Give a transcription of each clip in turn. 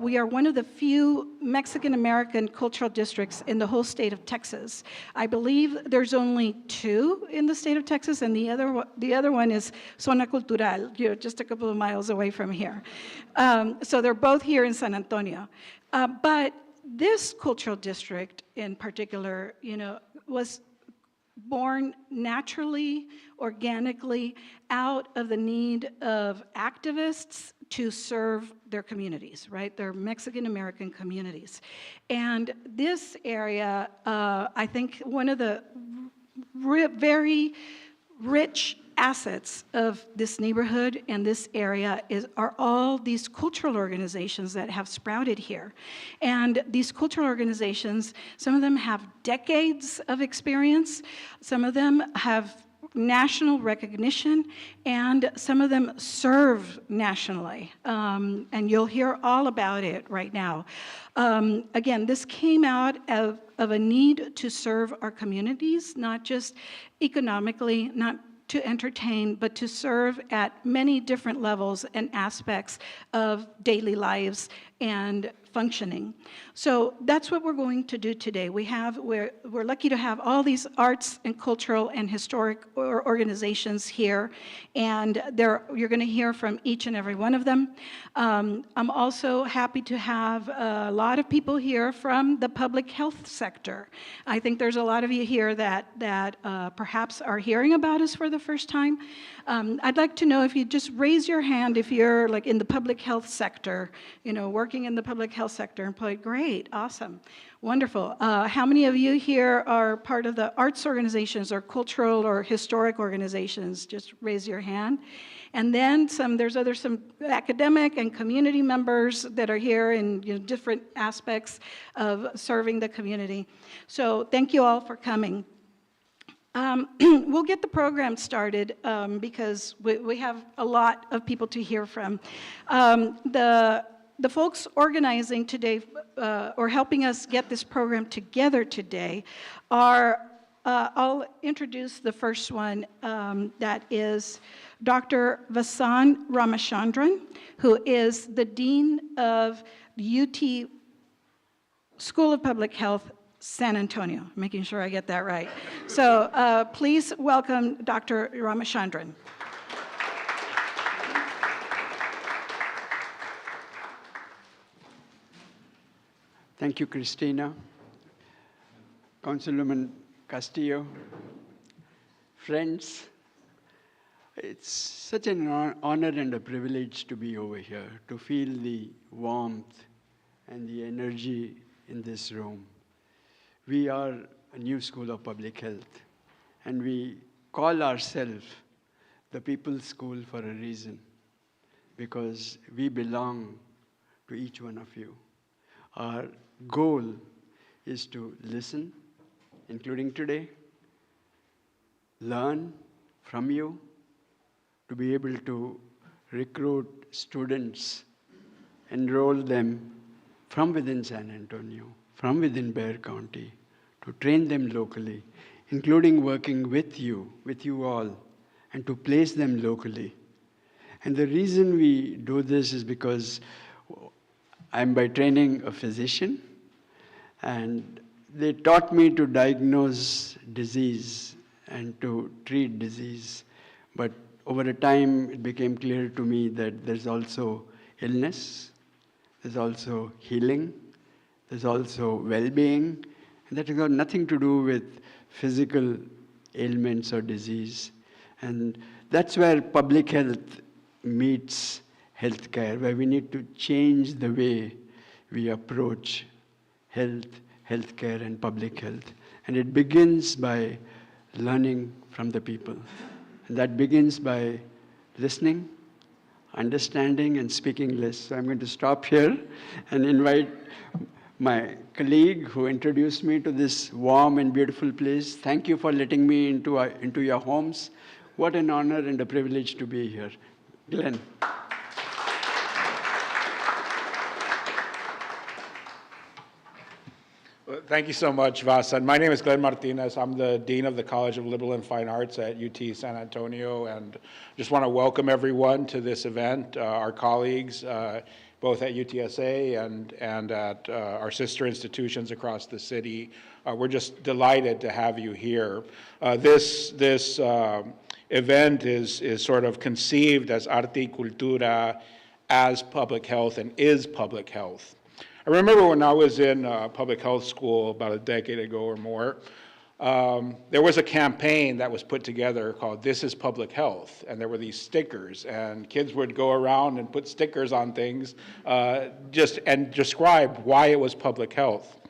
We are one of the few Mexican-American cultural districts in the whole state of Texas. I believe there's only 2 in the state of Texas, and the other one is Zona Cultural, just a couple of miles away from here. So they're both here in San Antonio. But this cultural district in particular, was born naturally, organically, out of the need of activists to serve their communities, right? Their Mexican-American communities. And this area, I think one of the very rich assets of this neighborhood and this area are all these cultural organizations that have sprouted here. And these cultural organizations, some of them have decades of experience, some of them have national recognition, and some of them serve nationally. And you'll hear all about it right now. Again, this came out of a need to serve our communities, not just economically, not to entertain, but to serve at many different levels and aspects of daily lives and functioning. So that's what we're going to do today. We're lucky to have all these arts and cultural and historic organizations here, and you're going to hear from each and every one of them. I'm also happy to have a lot of people here from the public health sector. I think there's a lot of you here that perhaps are hearing about us for the first time. I'd like to know if you just raise your hand if you're like in the public health sector, working in the public health sector employed. Great, awesome, wonderful. How many of you here are part of the arts organizations or cultural or historic organizations? Just raise your hand. And then there's some academic and community members that are here in different aspects of serving the community. So thank you all for coming. We'll get the program started because we have a lot of people to hear from. The folks organizing today or helping us get this program together today are, I'll introduce the first one, that is Dr. Vasan Ramachandran, who is the Dean of UT School of Public Health, San Antonio, making sure I get that right. So please welcome Dr. Ramachandran. Thank you, Christina. Councilwoman Castillo, friends, it's such an honor and a privilege to be over here, to feel the warmth and the energy in this room. We are a new school of public health, and we call ourselves the People's School for a reason, because we belong to each one of you. Our goal is to listen, including today, learn from you, to be able to recruit students, enroll them from within San Antonio, from within Bexar County, to train them locally, including working with you all, and to place them locally. And the reason we do this is because I'm by training a physician, and they taught me to diagnose disease and to treat disease. But over a time, it became clear to me that there's also illness, there's also healing, there's also well-being, and that has got nothing to do with physical ailments or disease. And that's where public health meets healthcare, where we need to change the way we approach health, healthcare, and public health. And it begins by learning from the people. And that begins by listening, understanding, and speaking less. So I'm going to stop here and invite my colleague who introduced me to this warm and beautiful place. Thank you for letting me into your homes. What an honor and a privilege to be here. Glenn. Well, thank you so much, Vasan. My name is Glenn Martinez. I'm the Dean of the College of Liberal and Fine Arts at UT San Antonio, and just want to welcome everyone to this event, our colleagues, both at UTSA and at our sister institutions across the city. We're just delighted to have you here. This event is sort of conceived as Arte, Cultura, as public health, and is public health. I remember when I was in public health school about a decade ago or more, there was a campaign that was put together called This is Public Health, and there were these stickers, and kids would go around and put stickers on things and describe why it was public health.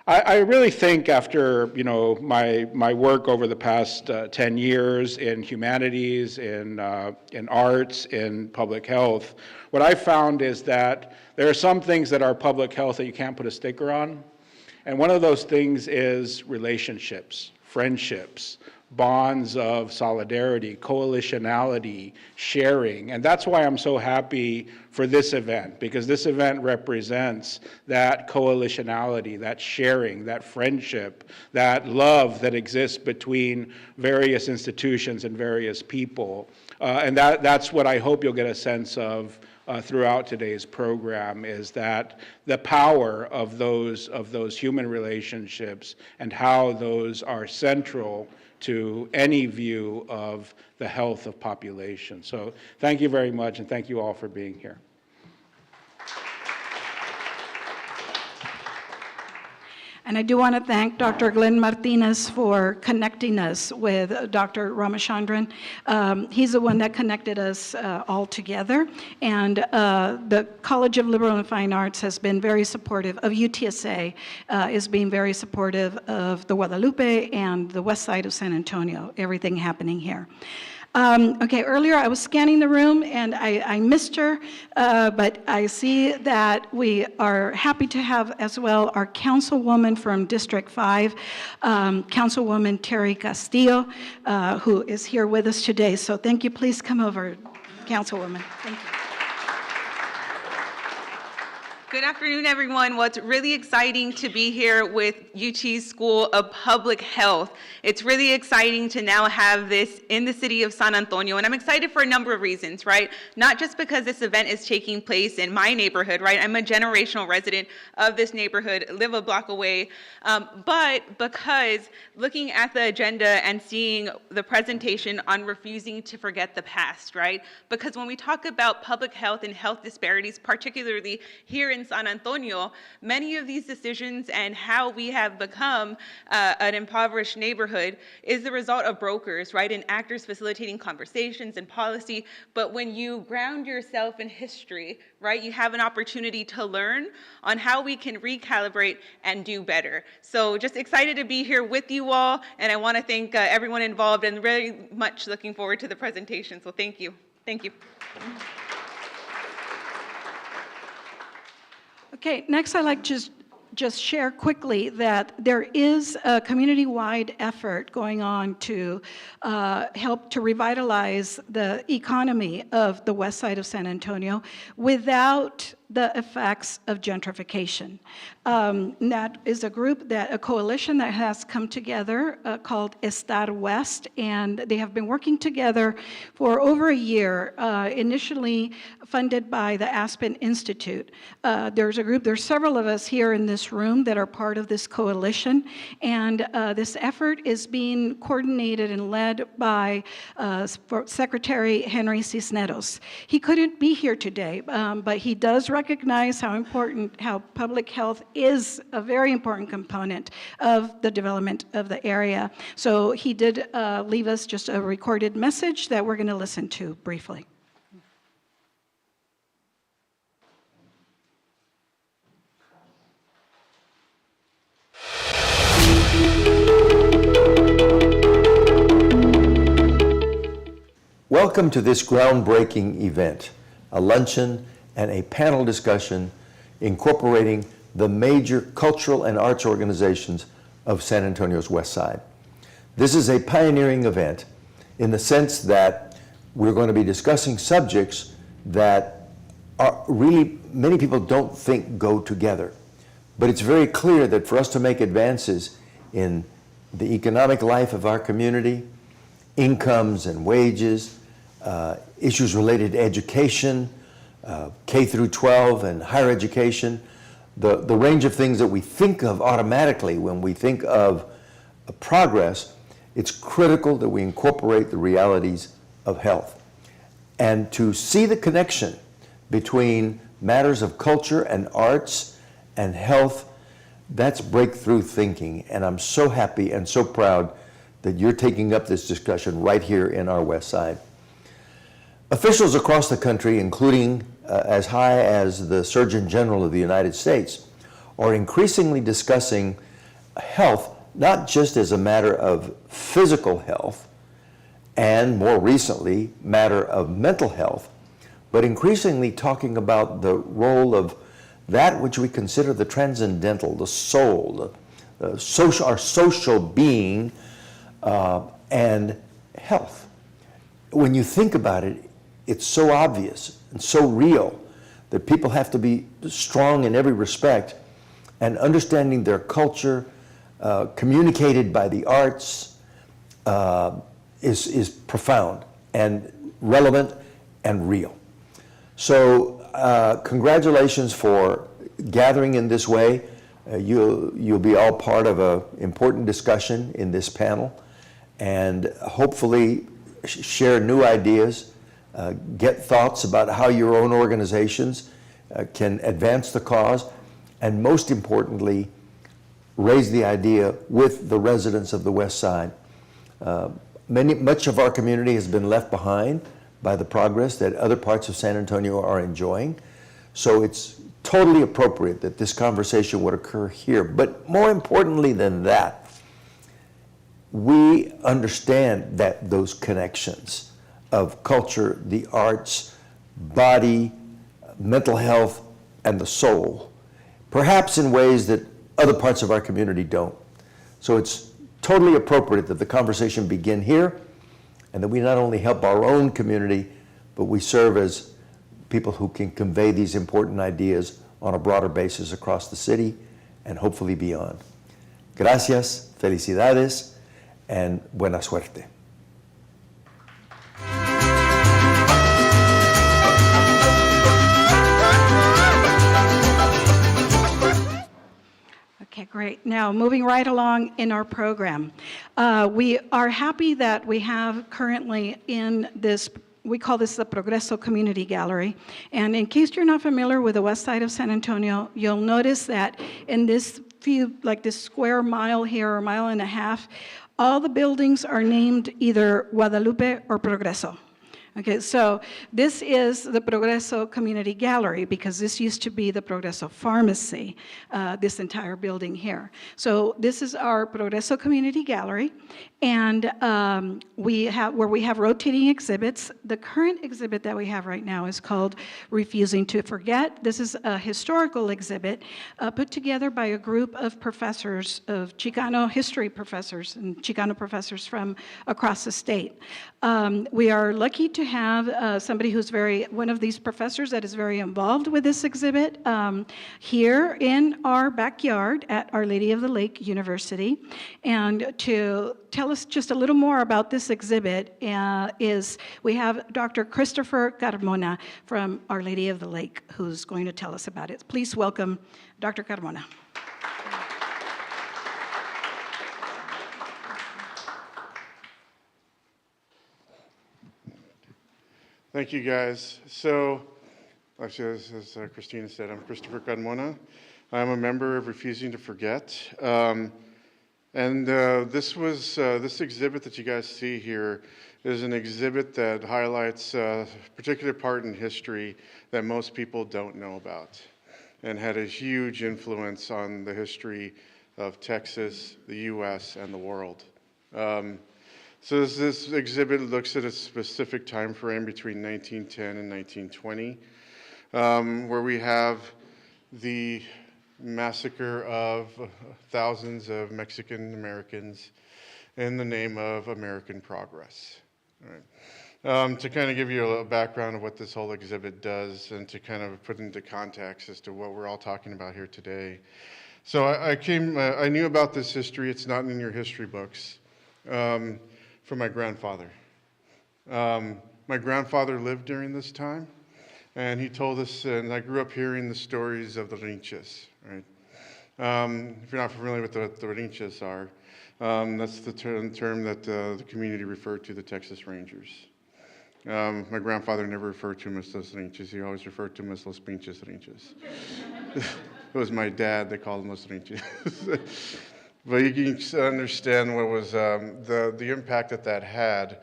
I really think after my work over the past 10 years in humanities, in arts, in public health, what I found is that there are some things that are public health that you can't put a sticker on. And one of those things is relationships, friendships, bonds of solidarity, coalitionality, sharing. And that's why I'm so happy for this event, because this event represents that coalitionality, that sharing, that friendship, that love that exists between various institutions and various people. And that's what I hope you'll get a sense of throughout today's program, is that the power of those human relationships and how those are central to any view of the health of population. So thank you very much, and thank you all for being here. And I do want to thank Dr. Glenn Martinez for connecting us with Dr. Ramachandran. He's the one that connected us all together. And the College of Liberal and Fine Arts has been very supportive of UTSA, is being very supportive of the Guadalupe and the west side of San Antonio, everything happening here. Okay, earlier I was scanning the room and I missed her, but I see that we are happy to have as well our councilwoman from District 5, Councilwoman Terry Castillo, who is here with us today. So thank you. Please come over, Councilwoman. Thank you. Good afternoon, everyone. Well, it's really exciting to be here with UT's School of Public Health. It's really exciting to now have this in the city of San Antonio, and I'm excited for a number of reasons, right? Not just because this event is taking place in my neighborhood, right? I'm a generational resident of this neighborhood, live a block away, but because looking at the agenda and seeing the presentation on refusing to forget the past, right? Because when we talk about public health and health disparities, particularly here in San Antonio, many of these decisions and how we have become an impoverished neighborhood is the result of brokers, right, and actors facilitating conversations and policy. But when you ground yourself in history, right, you have an opportunity to learn on how we can recalibrate and do better. So just excited to be here with you all, and I want to thank everyone involved, and very much looking forward to the presentation. So thank you. Thank you. Okay, next I'd like to just share quickly that there is a community-wide effort going on to help to revitalize the economy of the west side of San Antonio without the effects of gentrification. That is a coalition that has come together called Estar West, and they have been working together for over a year, initially funded by the Aspen Institute. There's several of us here in this room that are part of this coalition, and this effort is being coordinated and led by Secretary Henry Cisneros. He couldn't be here today, but he does recognize how public health is a very important component of the development of the area. So he did leave us just a recorded message that we're going to listen to briefly. Welcome to this groundbreaking event, a luncheon and a panel discussion incorporating the major cultural and arts organizations of San Antonio's West Side. This is a pioneering event in the sense that we're going to be discussing subjects that are really, many people don't think go together. But it's very clear that for us to make advances in the economic life of our community, incomes and wages, issues related to education, K through 12 and higher education, the range of things that we think of automatically when we think of progress, it's critical that we incorporate the realities of health. And to see the connection between matters of culture and arts and health, that's breakthrough thinking. And I'm so happy and so proud that you're taking up this discussion right here in our West Side. Officials across the country, including as high as the Surgeon General of the United States, are increasingly discussing health not just as a matter of physical health and, more recently, matter of mental health, but increasingly talking about the role of that which we consider the transcendental, the soul, our social being, and health. When you think about it, it's so obvious and so real that people have to be strong in every respect, and understanding their culture, communicated by the arts, is profound and relevant and real. So congratulations for gathering in this way. You'll be all part of an important discussion in this panel, and hopefully share new ideas, get thoughts about how your own organizations can advance the cause, and most importantly, raise the idea with the residents of the West Side. Much of our community has been left behind by the progress that other parts of San Antonio are enjoying. So it's totally appropriate that this conversation would occur here. But more importantly than that, we understand that those connections of culture, the arts, body, mental health, and the soul, perhaps in ways that other parts of our community don't. So it's totally appropriate that the conversation begin here, and that we not only help our own community, but we serve as people who can convey these important ideas on a broader basis across the city and hopefully beyond. Gracias, felicidades, and buena suerte. Okay, great. Now, moving right along in our program. We are happy that we have currently in this, we call this the Progreso Community Gallery. And in case you're not familiar with the west side of San Antonio, you'll notice that in this few, like this square mile here, or mile and a half, all the buildings are named either Guadalupe or Progreso. Okay, so this is the Progreso Community Gallery because this used to be the Progreso Pharmacy, this entire building here. So this is our Progreso Community Gallery, and we have rotating exhibits. The current exhibit that we have right now is called Refusing to Forget. This is a historical exhibit put together by a group of professors, of Chicano history professors and Chicano professors from across the state. We are lucky to have somebody who's one of these professors that is very involved with this exhibit here in our backyard at Our Lady of the Lake University. And to tell us just a little more about this exhibit we have Dr. Christopher Carmona from Our Lady of the Lake, who's going to tell us about it. Please welcome Dr. Carmona. Thank you, guys. So, actually, as Christina said, I'm Christopher Carmona. I'm a member of Refusing to Forget. This exhibit that you guys see here is an exhibit that highlights a particular part in history that most people don't know about, and had a huge influence on the history of Texas, the U.S., and the world. So this exhibit looks at a specific time frame between 1910 and 1920, where we have the massacre of thousands of Mexican Americans in the name of American progress. All right. To kind of give you a background of what this whole exhibit does, and to kind of put into context as to what we're all talking about here today. So I knew about this history. It's not in your history books. From my grandfather. My grandfather lived during this time, And he told us, and I grew up hearing the stories of the Rinches, right? If you're not familiar with what the Rinches are, that's the term that the community referred to the Texas Rangers. My grandfather never referred to them as Los Rinches. He always referred to them as Los Pinches Rinches. It was my dad. They called him Los Rinches. But you can understand what was the impact that had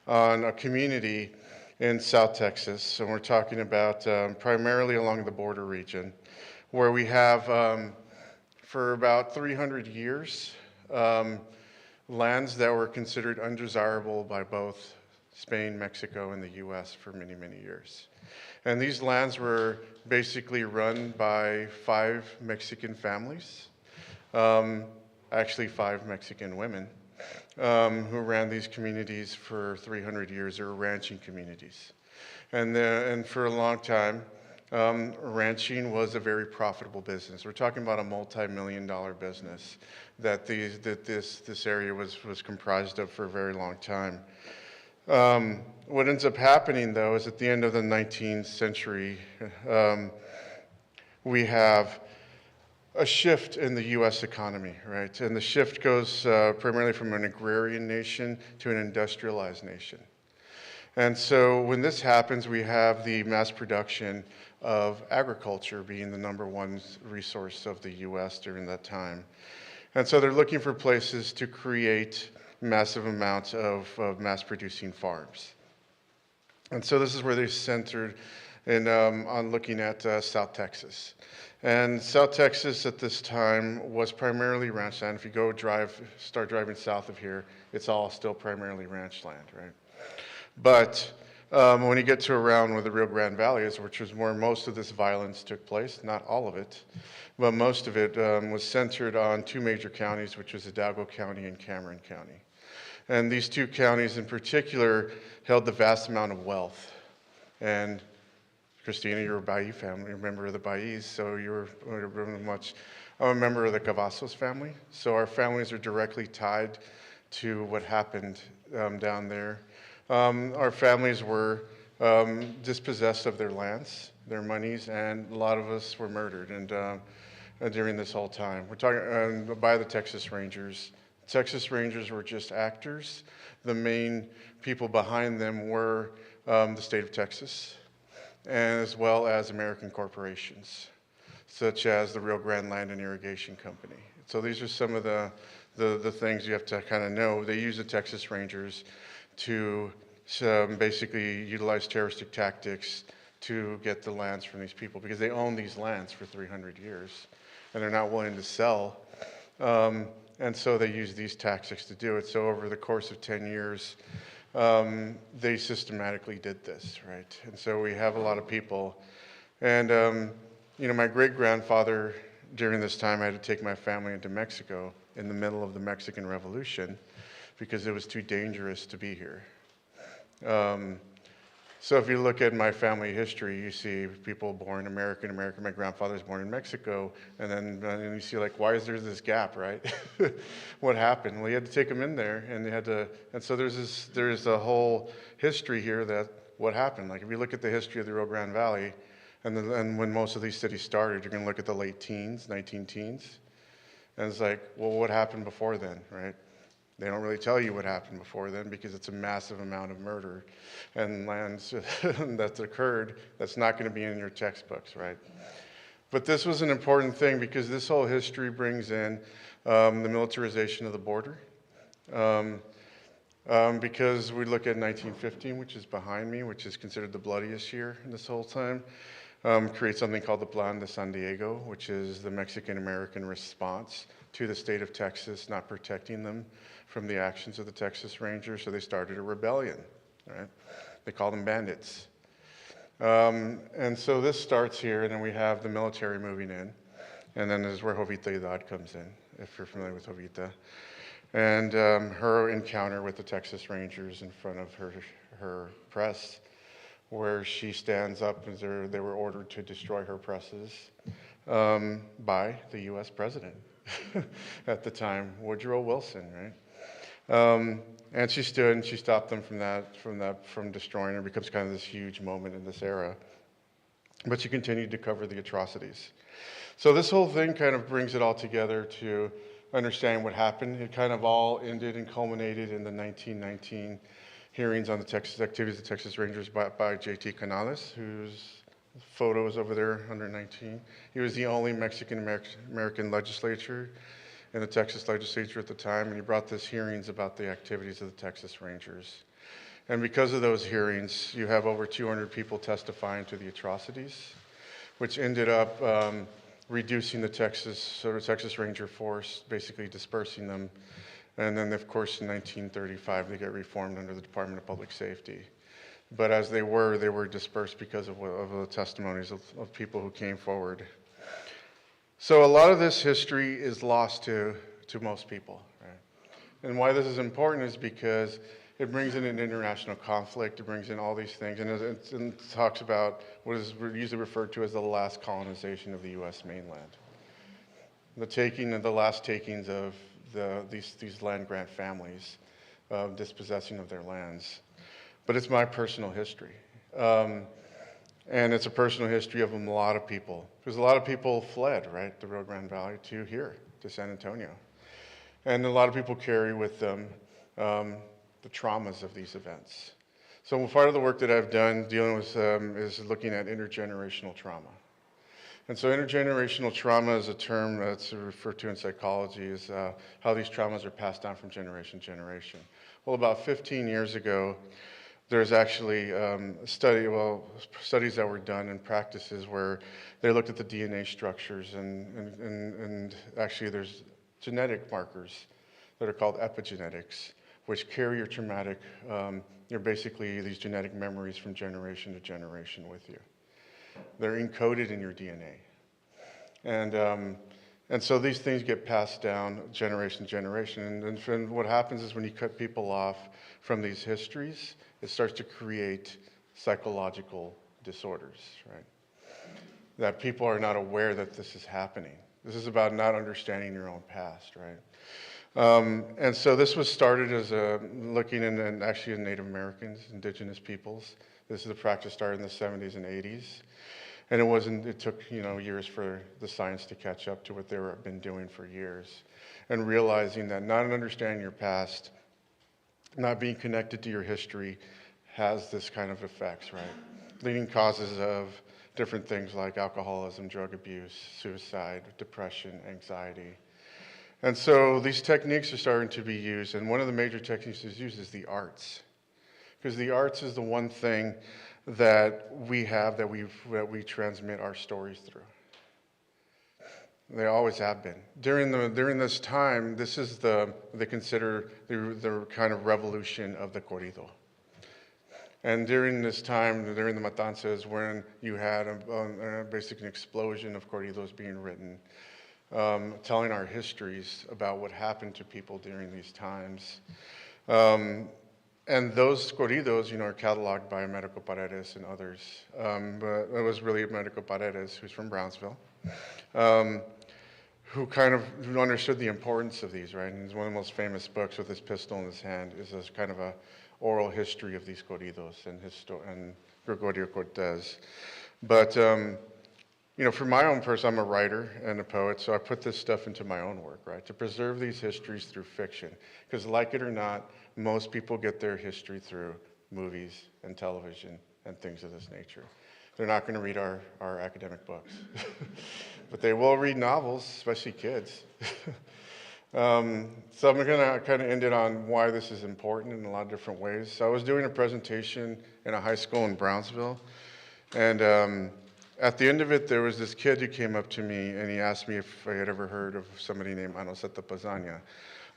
on a community in South Texas. And we're talking about primarily along the border region, where we have, for about 300 years, lands that were considered undesirable by both Spain, Mexico, and the U.S. for many, many years. And these lands were basically run by 5 Mexican families, actually 5 Mexican women, who ran these communities for 300 years. They were ranching communities. And for a long time, ranching was a very profitable business. We're talking about a multi-million-dollar business that this area was comprised of for a very long time. What ends up happening, though, is at the end of the 19th century, we have a shift in the U.S. economy, right? And the shift goes primarily from an agrarian nation to an industrialized nation. And so when this happens, we have the mass production of agriculture being the #1 resource of the U.S. during that time. And so they're looking for places to create massive amounts of mass-producing farms. And so this is where they centered on looking at South Texas. And South Texas at this time was primarily ranch land. If you start driving south of here, it's all still primarily ranch land, right? But when you get to around where the Rio Grande Valley is, which is where most of this violence took place, not all of it, but most of it was centered on 2 major counties, which was Hidalgo County and Cameron County. And these 2 counties in particular held the vast amount of wealth. And Christina, you're a Bayou family, you're a member of the Bayous, so you're very much, I'm a member of the Cavazos family. So our families are directly tied to what happened down there. Our families were dispossessed of their lands, their monies, and a lot of us were murdered during this whole time. We're talking by the Texas Rangers. Texas Rangers were just actors. The main people behind them were the state of Texas, as well as American corporations, such as the Rio Grande Land and Irrigation Company. So these are some of the things you have to kind of know. They use the Texas Rangers to basically utilize terroristic tactics to get the lands from these people, because they own these lands for 300 years and they're not willing to sell. And so they use these tactics to do it. So over the course of 10 years, they systematically did this, right? And so we have a lot of people. And, my great-grandfather, during this time, I had to take my family into Mexico in the middle of the Mexican Revolution because it was too dangerous to be here. So if you look at my family history, you see people born American. My grandfather was born in Mexico, and then you see, like, why is there this gap, right? What happened? Well, you had to take them in there, and so there's a whole history here that what happened. Like, if you look at the history of the Rio Grande Valley, and when most of these cities started, you're going to look at the late teens, 19-teens, and it's like, well, what happened before then, right? They don't really tell you what happened before then because it's a massive amount of murder and lands that's occurred that's not going to be in your textbooks, right? But this was an important thing because this whole history brings in the militarization of the border. Because we look at 1915, which is behind me, which is considered the bloodiest year in this whole time, create something called the Plan de San Diego, which is the Mexican-American response to the state of Texas not protecting them from the actions of the Texas Rangers, so they started a rebellion, right? They call them bandits. And so this starts here, and then we have the military moving in, and then this is where Jovita Edad comes in, if you're familiar with Jovita. And her encounter with the Texas Rangers in front of her press, where she stands up, and they were ordered to destroy her presses by the U.S. president at the time, Woodrow Wilson, right? And she stood and she stopped them from destroying her. It becomes kind of this huge moment in this era. but she continued to cover the atrocities. So this whole thing kind of brings it all together to understand what happened. It kind of all ended and culminated in the 1919 hearings on the Texas activities of the Texas Rangers by J.T. Canales, whose photo is over there under 19. He was the only Mexican-American legislator in the Texas legislature at the time, and he brought these hearings about the activities of the Texas Rangers. And because of those hearings, you have over 200 people testifying to the atrocities, which ended up reducing the Texas Ranger force, basically dispersing them. And then, of course, in 1935, they get reformed under the Department of Public Safety. But as they were dispersed because of the testimonies of people who came forward. So a lot of this history is lost to most people, right? And why this is important is because it brings in an international conflict, it brings in all these things, and it talks about what is usually referred to as the last colonization of the U.S. mainland. The last takings of these land grant families, dispossessing of their lands. But it's my personal history. And it's a personal history of a lot of people. Because a lot of people fled, right, the Rio Grande Valley to here, to San Antonio. And a lot of people carry with them the traumas of these events. So part of the work that I've done dealing with is looking at intergenerational trauma. And so intergenerational trauma is a term that's referred to in psychology as how these traumas are passed down from generation to generation. Well, about 15 years ago, there's actually studies that were done and practices where they looked at the DNA structures and actually there's genetic markers that are called epigenetics, which carry your traumatic, they're basically these genetic memories from generation to generation with you. They're encoded in your DNA. And so these things get passed down generation to generation. And what happens is when you cut people off from these histories, it starts to create psychological disorders, right? That people are not aware that this is happening. This is about not understanding your own past, right? And so this was started as looking in actually in Native Americans, indigenous peoples. This is the practice started in the 70s and 80s. And it took, years for the science to catch up to what they were been doing for years. And realizing that not understanding your past, not being connected to your history has this kind of effects, right? Leading causes of different things like alcoholism, drug abuse, suicide, depression, anxiety. And so these techniques are starting to be used, and one of the major techniques that's used is the arts. Because the arts is the one thing that we have that we transmit our stories through. They always have been. During this time, this is they consider the kind of revolution of the corrido. And during this time, during the matanzas, when you had basically an explosion of corridos being written, telling our histories about what happened to people during these times. And those corridos, are cataloged by Americo Paredes and others. But it was really Americo Paredes, who's from Brownsville, who understood the importance of these, right? And he's one of the most famous books with his pistol in his hand is this kind of a oral history of these corridos and Gregorio Cortez. But, for my own person, I'm a writer and a poet, so I put this stuff into my own work, right? To preserve these histories through fiction. Because like it or not, most people get their history through movies and television and things of this nature. They're not going to read our academic books. But they will read novels, especially kids. So I'm going to kind of end it on why this is important in a lot of different ways. So I was doing a presentation in a high school in Brownsville, and at the end of it, there was this kid who came up to me, and he asked me if I had ever heard of somebody named Anoseta Pazania.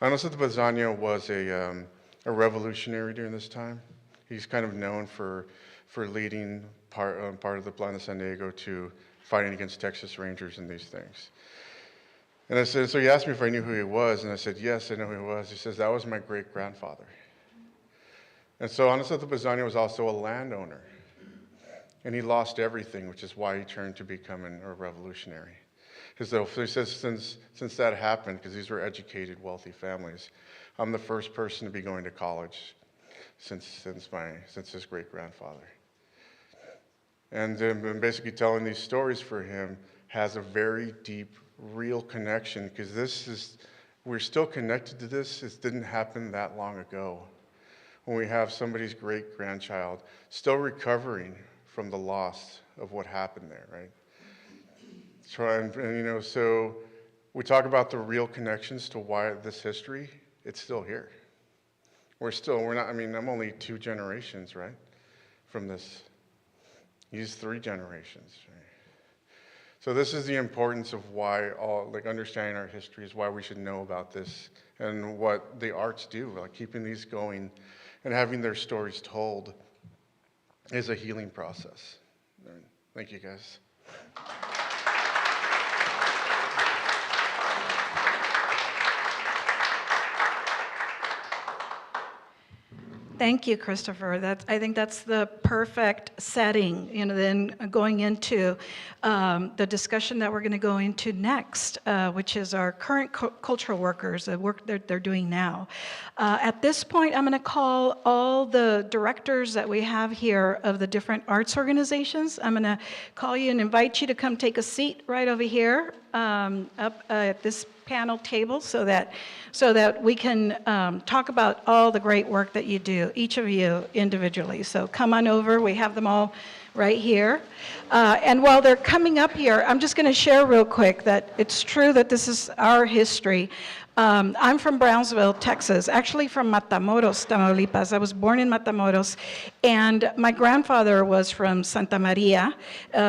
Anoseta Pazania was a revolutionary during this time. He's kind of known for leading part of the Plan de San Diego to fighting against Texas Rangers and these things. And I said, so he asked me if I knew who he was, and I said, yes, I know who he was. He says, that was my great-grandfather. And so Anoseta Pazania was also a landowner. And he lost everything, which is why he turned to becoming a revolutionary. Because he says, since that happened, because these were educated, wealthy families, I'm the first person to be going to college since his great-grandfather. And basically telling these stories for him has a very deep, real connection, because we're still connected to this. It didn't happen that long ago. When we have somebody's great-grandchild still recovering from the loss of what happened there, right? So we talk about the real connections to why this history, it's still here. We're not, I mean, I'm only 2 generations, right, from this. He's 3 generations, right? So this is the importance of why understanding our history is why we should know about this and what the arts do, like keeping these going and having their stories told is a healing process. Thank you, guys. Thank you, Christopher. I think that's the perfect setting, then going into the discussion that we're going to go into next, which is our current cultural workers, the work that they're doing now. At this point, I'm going to call all the directors that we have here of the different arts organizations. I'm going to call you and invite you to come take a seat right over here up at this panel table so that we can talk about all the great work that you do, each of you individually. So come on over. We have them all right here. And while they're coming up here, I'm just going to share real quick that it's true that this is our history. I'm from Brownsville, Texas, actually from Matamoros, Tamaulipas. I was born in Matamoros, and my grandfather was from Santa Maria,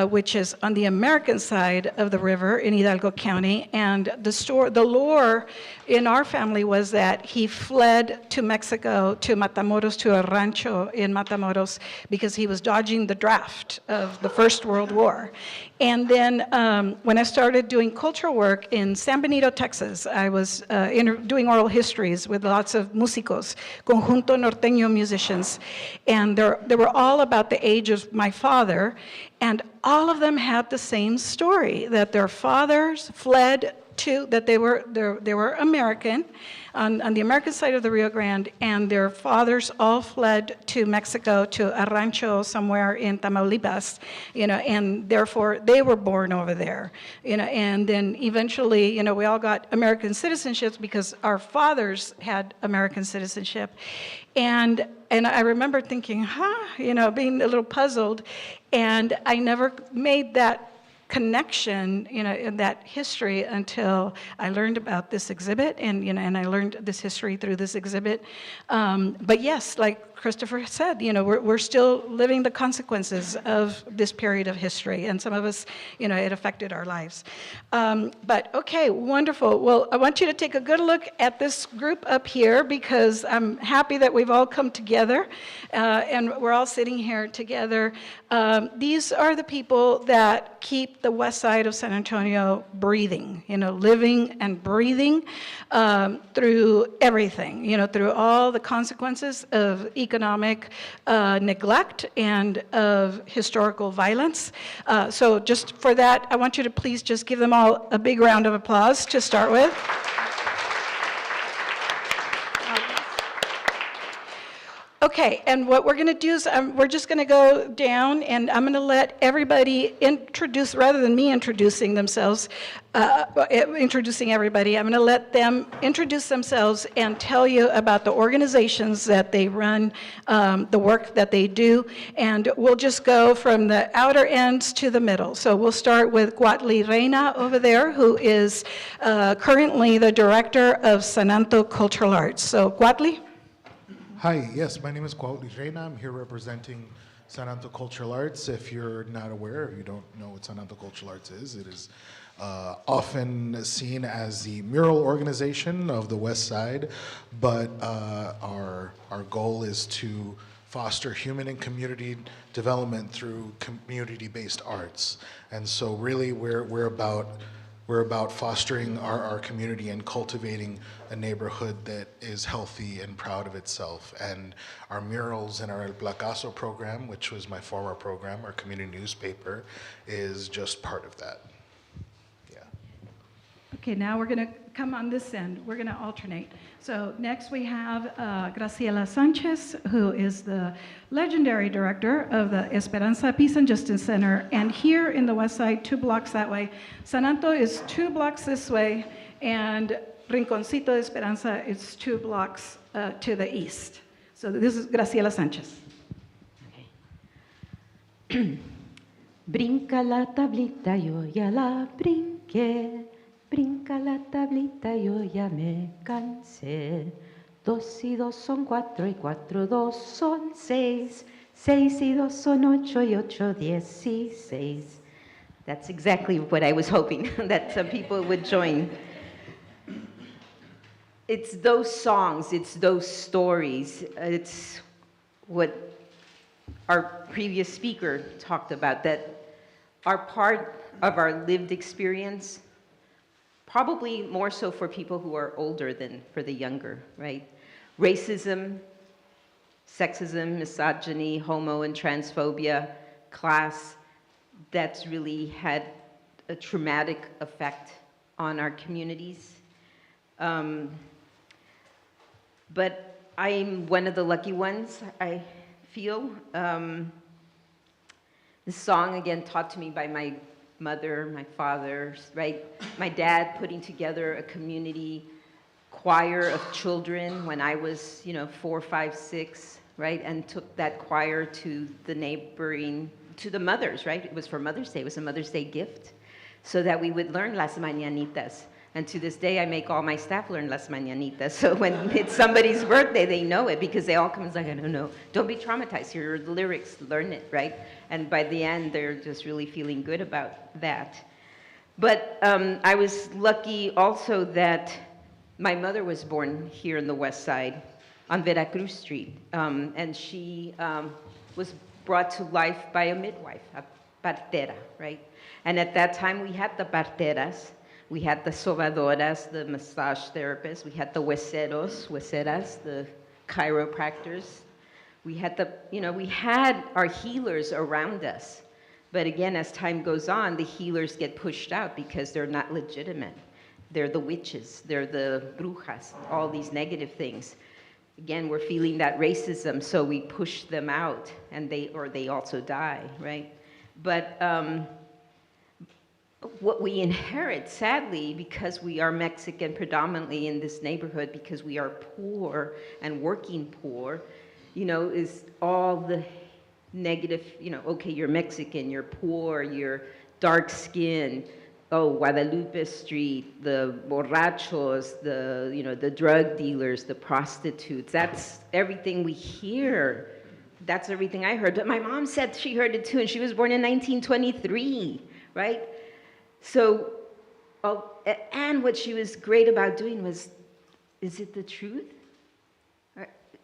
which is on the American side of the river in Hidalgo County. And the lore in our family was that he fled to Mexico, to Matamoros, to a rancho in Matamoros, because he was dodging the draft of the First World War. And then when I started doing cultural work in San Benito, Texas, I was doing oral histories with lots of músicos, conjunto norteño musicians. And they were all about the age of my father, and all of them had the same story, that their fathers fled that they were American, on the American side of the Rio Grande, and their fathers all fled to Mexico, to a rancho somewhere in Tamaulipas, and therefore they were born over there, and then eventually, we all got American citizenships because our fathers had American citizenship, and I remember thinking, being a little puzzled, and I never made that connection, in that history until I learned about this exhibit, and I learned this history through this exhibit. But yes, like Christopher said, we're still living the consequences of this period of history, and some of us, it affected our lives. But okay, wonderful. Well, I want you to take a good look at this group up here, because I'm happy that we've all come together, and we're all sitting here together. These are the people that keep the west side of San Antonio breathing, living and breathing through everything, through all the consequences of economic neglect and of historical violence. So just for that, I want you to please just give them all a big round of applause to start with. Okay, and what we're going to do is we're just going to go down, and I'm going to let everybody introduce, rather than me introducing themselves, introducing everybody, I'm going to let them introduce themselves and tell you about the organizations that they run, the work that they do, and we'll just go from the outer ends to the middle. So we'll start with Guadalupe Reina over there, who is currently the director of Sananto Cultural Arts. So Guadalupe? Hi, yes, my name is Guadalupe Reina. I'm here representing Sananto Cultural Arts. If you're not aware, if you don't know what Sananto Cultural Arts is, it is often seen as the mural organization of the West Side, but our goal is to foster human and community development through community-based arts. And so really we're about fostering our community and cultivating a neighborhood that is healthy and proud of itself. And our murals in our El Placazo program, which was my former program, our community newspaper, is just part of that. Yeah. Okay, now we're going to come on this end. We're going to alternate. So next we have Graciela Sanchez, who is the legendary director of the Esperanza Peace and Justice Center. And here in the West Side, 2 blocks that way. San Anto is 2 blocks this way, and Rinconcito de Esperanza is 2 blocks to the east. So this is Graciela Sanchez. Brinca la tablita, yo ya la brinqué. Brinca la tablita, yo ya me cansé. 2 y 2 son 4 y 4, 2 son 6. 6 y 2 son 8 y 8, 16. That's exactly what I was hoping, that some people would join. It's those songs, it's those stories, it's what our previous speaker talked about, that are part of our lived experience, probably more so for people who are older than for the younger, right? Racism, sexism, misogyny, homo and transphobia, class, that's really had a traumatic effect on our communities. But I'm one of the lucky ones, I feel. This song, again, taught to me by my mother, my father, right? My dad putting together a community choir of children when I was, 4, 5, 6, right? And took that choir to the neighboring, to the mothers, right? It was for Mother's Day. It was a Mother's Day gift so that we would learn Las Mañanitas. And to this day, I make all my staff learn Las Mañanitas. So when it's somebody's birthday, they know it because they all come and say, I don't know. Don't be traumatized. Here are the lyrics. Learn it, right? And by the end, they're just really feeling good about that. But I was lucky also that my mother was born here in the West Side on Veracruz Street. And she was brought to life by a midwife, a partera, right? And at that time, we had the parteras. We had the sobadoras, the massage therapists. We had the hueseras, the chiropractors. We had we had our healers around us. But again, as time goes on, the healers get pushed out because they're not legitimate. They're the witches, they're the brujas, all these negative things. Again, we're feeling that racism, so we push them out, and they also die, right? But what we inherit, sadly, because we are Mexican predominantly in this neighborhood, because we are poor and working poor, is all the negative, okay, you're Mexican, you're poor, you're dark skinned, oh, Guadalupe Street, the borrachos, the drug dealers, the prostitutes, that's everything we hear. That's everything I heard. But my mom said she heard it too, and she was born in 1923, right? So, and what she was great about doing was, is it the truth?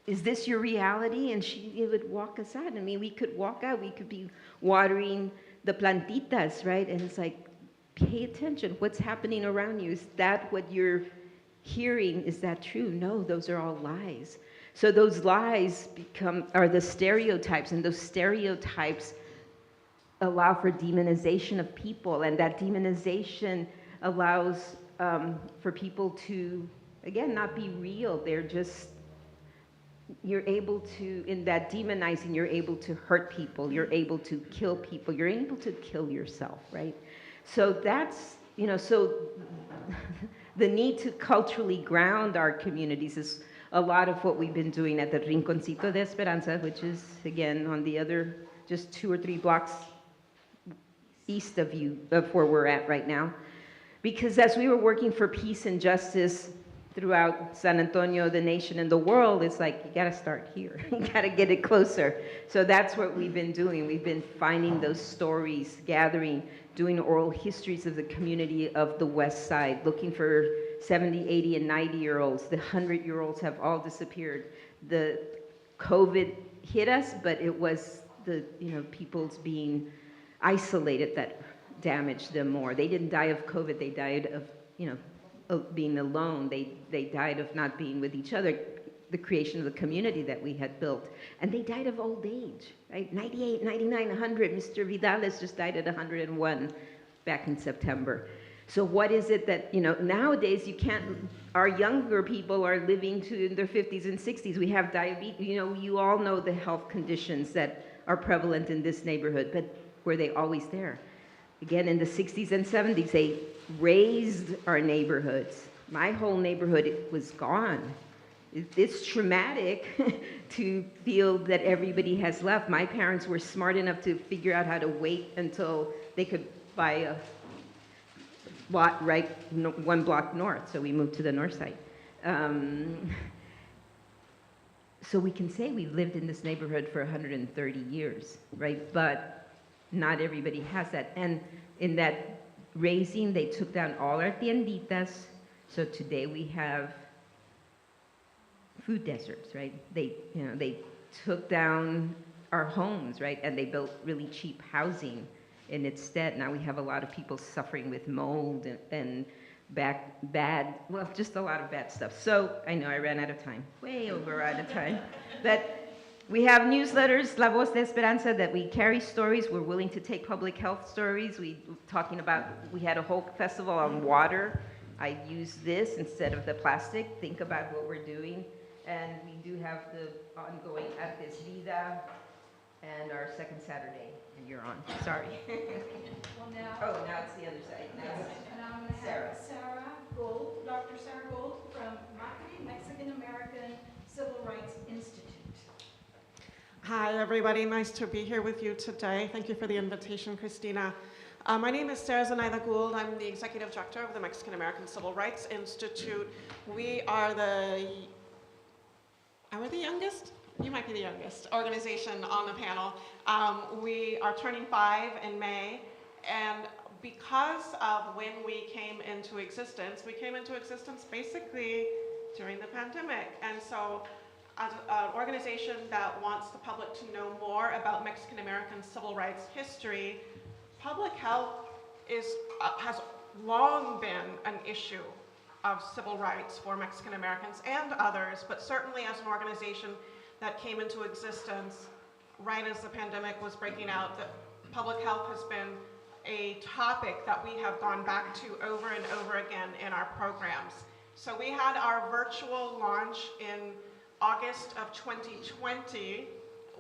Is this your reality? And she would walk us out. I mean, we could walk out, we could be watering the plantitas, right? And it's like, pay attention, what's happening around you? Is that what you're hearing? Is that true? No, those are all lies. So those lies are the stereotypes, and those stereotypes allow for demonization of people, and that demonization allows for people to, again, not be real. You're able to, in that demonizing, you're able to hurt people, you're able to kill people, you're able to kill yourself, right? So that's, so the need to culturally ground our communities is a lot of what we've been doing at the Rinconcito de Esperanza, which is, again, on the other, just 2 or 3 blocks east of where we're at right now. Because as we were working for peace and justice throughout San Antonio, the nation, and the world, it's like, you gotta start here. You gotta get it closer. So that's what we've been doing. We've been finding those stories, gathering, doing oral histories of the community of the West Side, looking for 70, 80, and 90-year-olds. The 100-year-olds have all disappeared. The COVID hit us, but it was the, people's being isolated that damaged them more. They didn't die of COVID, they died of, of being alone. They died of not being with each other, the creation of the community that we had built. And they died of old age, right? 98, 99, 100. Mr. Vidales just died at 101 back in September. So what is it that, nowadays you can't, our younger people are living to in their 50s and 60s. We have diabetes, you all know the health conditions that are prevalent in this neighborhood, but were they always there? Again, in the 60s and 70s, they raised our neighborhoods. My whole neighborhood was gone. It's traumatic to feel that everybody has left. My parents were smart enough to figure out how to wait until they could buy a lot one block north, so we moved to the north side. So we can say we lived in this neighborhood for 130 years, right? But not everybody has that. And in that raising, they took down all our tienditas. So today we have food deserts, right? They took down our homes, right? And they built really cheap housing in its stead. Now we have a lot of people suffering with mold and just a lot of bad stuff. So I know I ran out of time, way over out of time. But we have newsletters, La Voz de Esperanza, that we carry stories. We're willing to take public health stories. We had a whole festival on water. I use this instead of the plastic. Think about what we're doing. And we do have the ongoing Arte Vida and our second Saturday. And you're on, sorry. Well, now, Now it's the other side. Now it's and I'm going to have Sarah Gold, Dr. Sarah Gold from MACRI, Mexican American Civil Rights Institute. Hi, everybody. Nice to be here with you today. Thank you for the invitation, Christina. My name is Sarah Zenaida Gould. I'm the Executive Director of the Mexican American Civil Rights Institute. We are the youngest? You might be the youngest organization on the panel. We are turning 5 in May, and because of when we came into existence basically during the pandemic. And so as an organization that wants the public to know more about Mexican American civil rights history, public health has long been an issue of civil rights for Mexican Americans and others, but certainly as an organization that came into existence right as the pandemic was breaking out, that public health has been a topic that we have gone back to over and over again in our programs. So we had our virtual launch in August of 2020,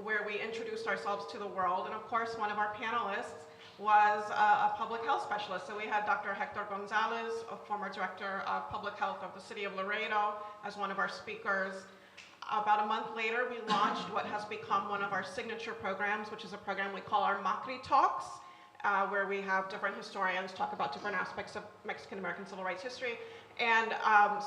where we introduced ourselves to the world, and of course one of our panelists was a public health specialist. So we had Dr. Hector Gonzalez, a former director of public health of the city of Laredo, as one of our speakers. About a month later, we launched what has become one of our signature programs, which is a program we call our MACRI Talks, where we have different historians talk about different aspects of Mexican American civil rights history. And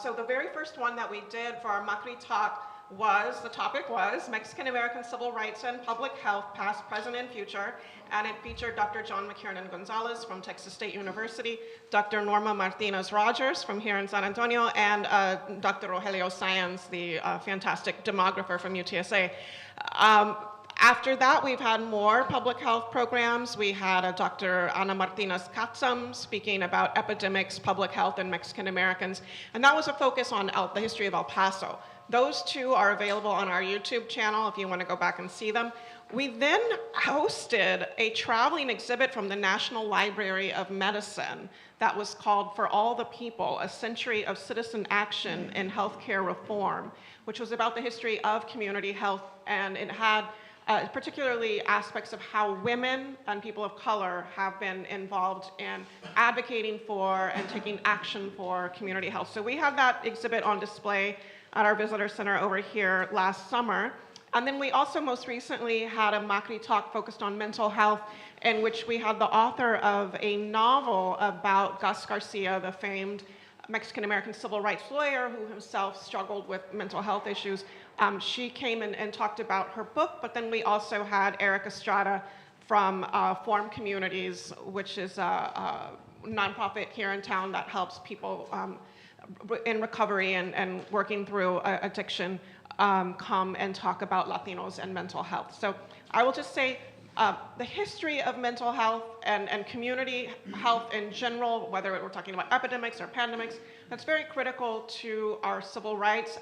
so the very first one that we did for our MACRI Talk the topic was Mexican American Civil Rights and Public Health, Past, Present, and Future, and it featured Dr. John McKiernan Gonzalez from Texas State University, Dr. Norma Martinez Rogers from here in San Antonio, and Dr. Rogelio Sáenz, the fantastic demographer from UTSA. After that, we've had more public health programs. We had Dr. Ana Martinez Katzam speaking about epidemics, public health, and Mexican Americans, and that was a focus on the history of El Paso. Those two are available on our YouTube channel if you want to go back and see them. We then hosted a traveling exhibit from the National Library of Medicine that was called For All the People, A Century of Citizen Action in Healthcare Reform, which was about the history of community health, and it had particularly aspects of how women and people of color have been involved in advocating for and taking action for community health. So we had that exhibit on display at our visitor center over here last summer. And then we also most recently had a MACRI Talk focused on mental health, in which we had the author of a novel about Gus Garcia, the famed Mexican-American civil rights lawyer who himself struggled with mental health issues. She came in and talked about her book, but then we also had Eric Estrada from Form Communities, which is a nonprofit here in town that helps people in recovery and working through addiction, come and talk about Latinos and mental health. So I will just say the history of mental health and community health in general, whether we're talking about epidemics or pandemics, that's very critical to our civil rights.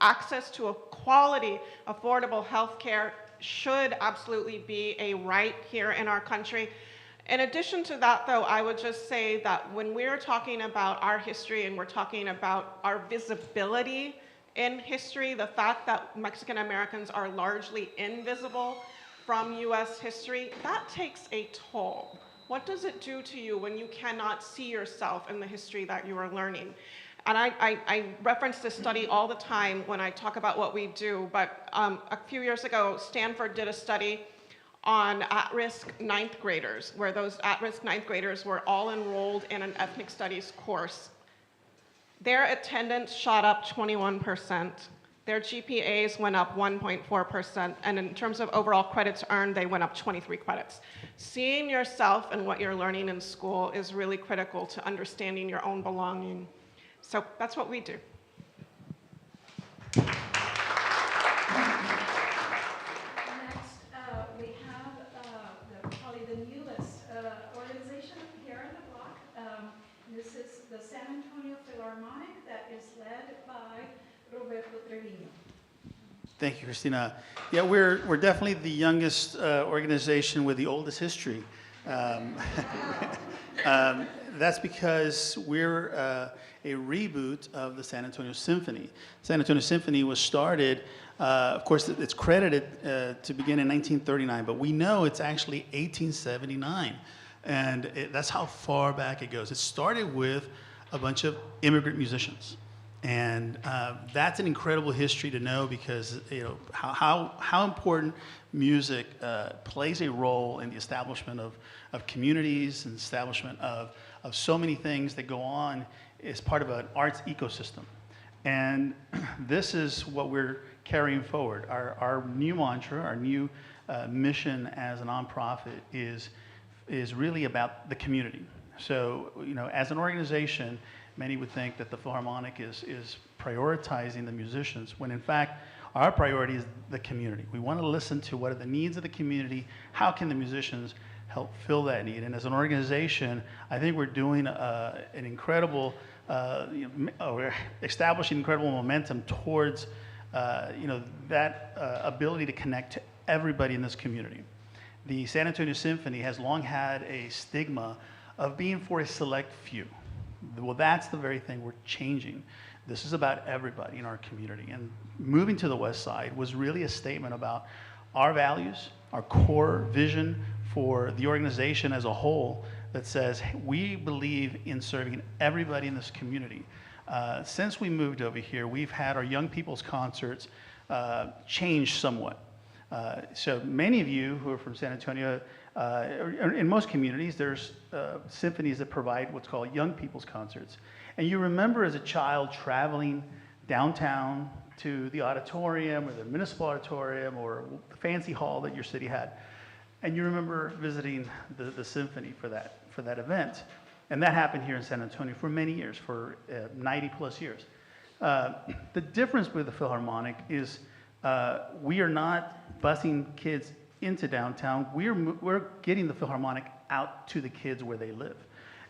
Access to a quality, affordable health care should absolutely be a right here in our country. In addition to that, though, I would just say that when we're talking about our history and we're talking about our visibility in history, the fact that Mexican Americans are largely invisible from US history, that takes a toll. What does it do to you when you cannot see yourself in the history that you are learning? And I reference this study all the time when I talk about what we do, but a few years ago, Stanford did a study on at-risk ninth graders, where those at-risk ninth graders were all enrolled in an ethnic studies course. Their attendance shot up 21%. Their GPAs went up 1.4%, and in terms of overall credits earned, they went up 23 credits. Seeing yourself and what you're learning in school is really critical to understanding your own belonging. So that's what we do. Next, we have probably the newest organization here on the block. This is the San Antonio Philharmonic that is led by Roberto Trevino. Thank you, Christina. Yeah, we're definitely the youngest organization with the oldest history. That's because we're a reboot of the San Antonio Symphony. San Antonio Symphony was started, of course, it's credited to begin in 1939, but we know it's actually 1879. And that's how far back it goes. It started with a bunch of immigrant musicians. And that's an incredible history to know, because how important music plays a role in the establishment of communities and establishment of so many things that go on as part of an arts ecosystem. And this is what we're carrying forward. Our new mantra, our new mission as a nonprofit is really about the community. So, as an organization, many would think that the Philharmonic is prioritizing the musicians, when in fact, our priority is the community. We want to listen to what are the needs of the community, how can the musicians help fill that need. And as an organization, I think we're doing an incredible, we're establishing incredible momentum towards that ability to connect to everybody in this community. The San Antonio Symphony has long had a stigma of being for a select few. Well, that's the very thing we're changing. This is about everybody in our community. And moving to the West Side was really a statement about our values, our core vision for the organization as a whole, that says we believe in serving everybody in this community. Since we moved over here, we've had our young people's concerts change somewhat. So many of you who are from San Antonio, in most communities, there's symphonies that provide what's called young people's concerts. And you remember as a child traveling downtown to the auditorium or the municipal auditorium or the fancy hall that your city had. And you remember visiting the symphony for that event. And that happened here in San Antonio for many years, for 90 plus years. The difference with the Philharmonic is we are not busing kids into downtown. We're getting the Philharmonic out to the kids where they live.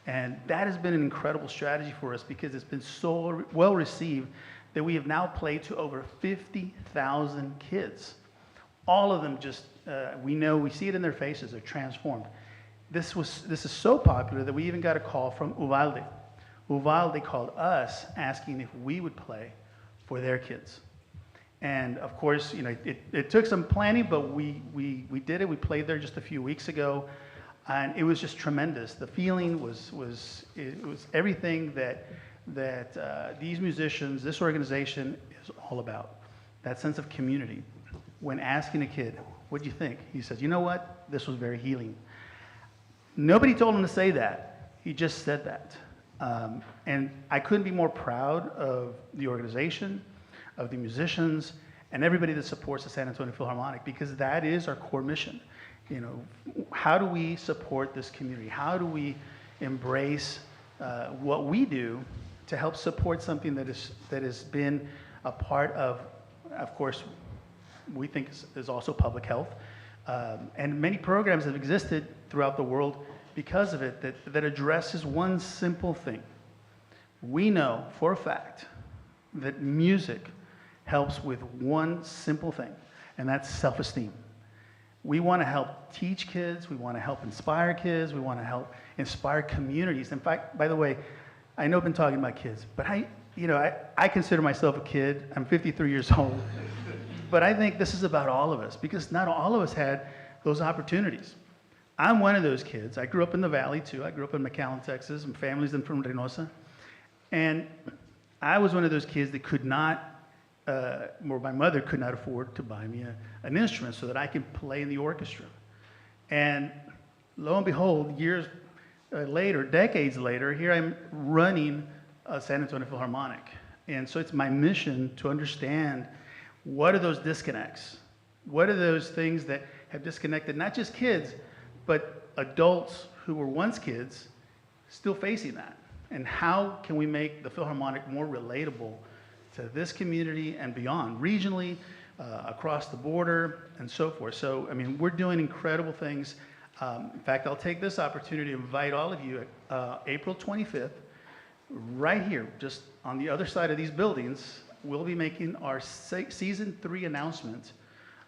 And that has been an incredible strategy for us, because it's been so well received that we have now played to over 50,000 kids. All of them just, we see it in their faces, they're transformed. This is so popular that we even got a call from Uvalde. Uvalde called us asking if we would play for their kids. And of course, it took some planning, but we did it. We played there just a few weeks ago, and it was just tremendous. The feeling was everything that these musicians, this organization is all about. That sense of community. When asking a kid, "What'd you think?" he says, "You know what? This was very healing." Nobody told him to say that. He just said that. And I couldn't be more proud of the organization, of the musicians, and everybody that supports the San Antonio Philharmonic, because that is our core mission. How do we support this community? How do we embrace what we do to help support something that has been a part of course, we think is also public health. And many programs have existed throughout the world because of it that addresses one simple thing. We know for a fact that music helps with one simple thing, and that's self-esteem. We want to help teach kids. We want to help inspire kids. We want to help inspire communities. In fact, by the way, I know I've been talking about kids, but I consider myself a kid. I'm 53 years old. But I think this is about all of us, because not all of us had those opportunities. I'm one of those kids. I grew up in the Valley, too. I grew up in McAllen, Texas, and families in from Reynosa. And I was one of those kids that could not, or my mother could not afford to buy me an instrument so that I could play in the orchestra. And lo and behold, years later, decades later, here I'm running San Antonio Philharmonic. And so it's my mission to understand what are those disconnects? What are those things that have disconnected not just kids, but adults who were once kids still facing that? And how can we make the Philharmonic more relatable to this community and beyond, regionally, across the border, and so forth? So, I mean, we're doing incredible things. In fact, I'll take this opportunity to invite all of you, April 25th, right here, just on the other side of these buildings, we'll be making our season 3 announcement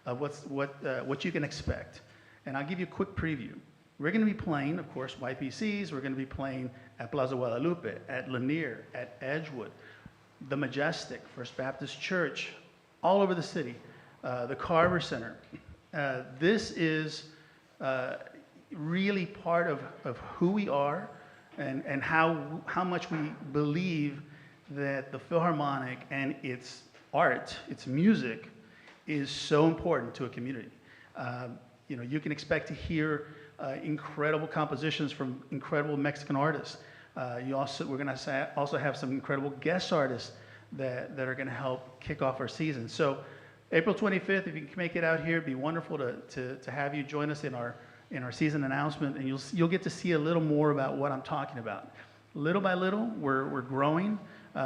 of what you can expect. And I'll give you a quick preview. We're going to be playing, of course, YPCs. We're going to be playing at Plaza Guadalupe, at Lanier, at Edgewood, the Majestic, First Baptist Church, all over the city, the Carver Center. This is really part of who we are and how much we believe that the Philharmonic and its art, its music, is so important to a community. You can expect to hear incredible compositions from incredible Mexican artists. We're going to also have some incredible guest artists that are going to help kick off our season. So April 25th, if you can make it out here, it'd be wonderful to have you join us in our season announcement, and you'll get to see a little more about what I'm talking about. Little by little, we're growing.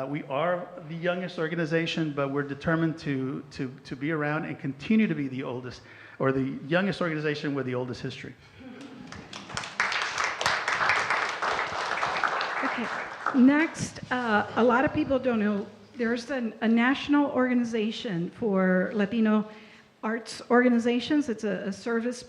We are the youngest organization, but we're determined to be around and continue to be the oldest, or the youngest organization with the oldest history. Okay. Next, a lot of people don't know, there's a national organization for Latino arts organizations. It's a service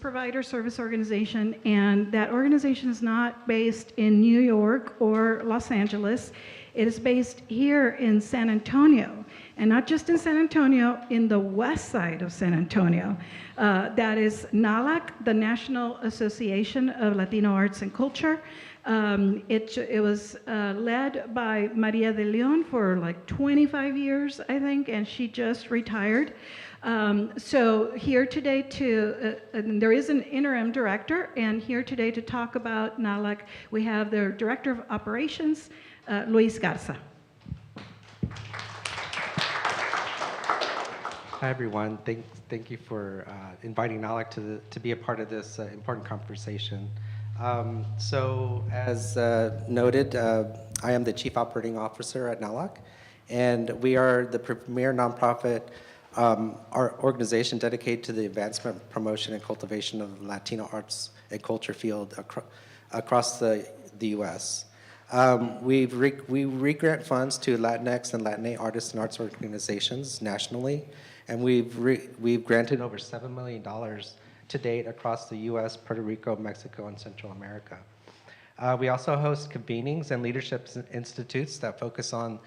organization, and that organization is not based in New York or Los Angeles. It is based here in San Antonio, and not just in San Antonio, in the west side of San Antonio. That is NALAC, the National Association of Latino Arts and Culture. It was led by Maria de Leon for like 25 years, I think, and she just retired. So here today there is an interim director, and here today to talk about NALAC, we have the Director of Operations, Luis Garza. Hi, everyone. Thank you for inviting NALAC to be a part of this important conversation. So, as noted, I am the Chief Operating Officer at NALAC, and we are the premier nonprofit our organization dedicated to the advancement, promotion, and cultivation of the Latino arts and culture field across the U.S. We re-grant funds to Latinx and Latina artists and arts organizations nationally, and we've granted over $7 million to date across the U.S., Puerto Rico, Mexico, and Central America. We also host convenings and leadership institutes that focus on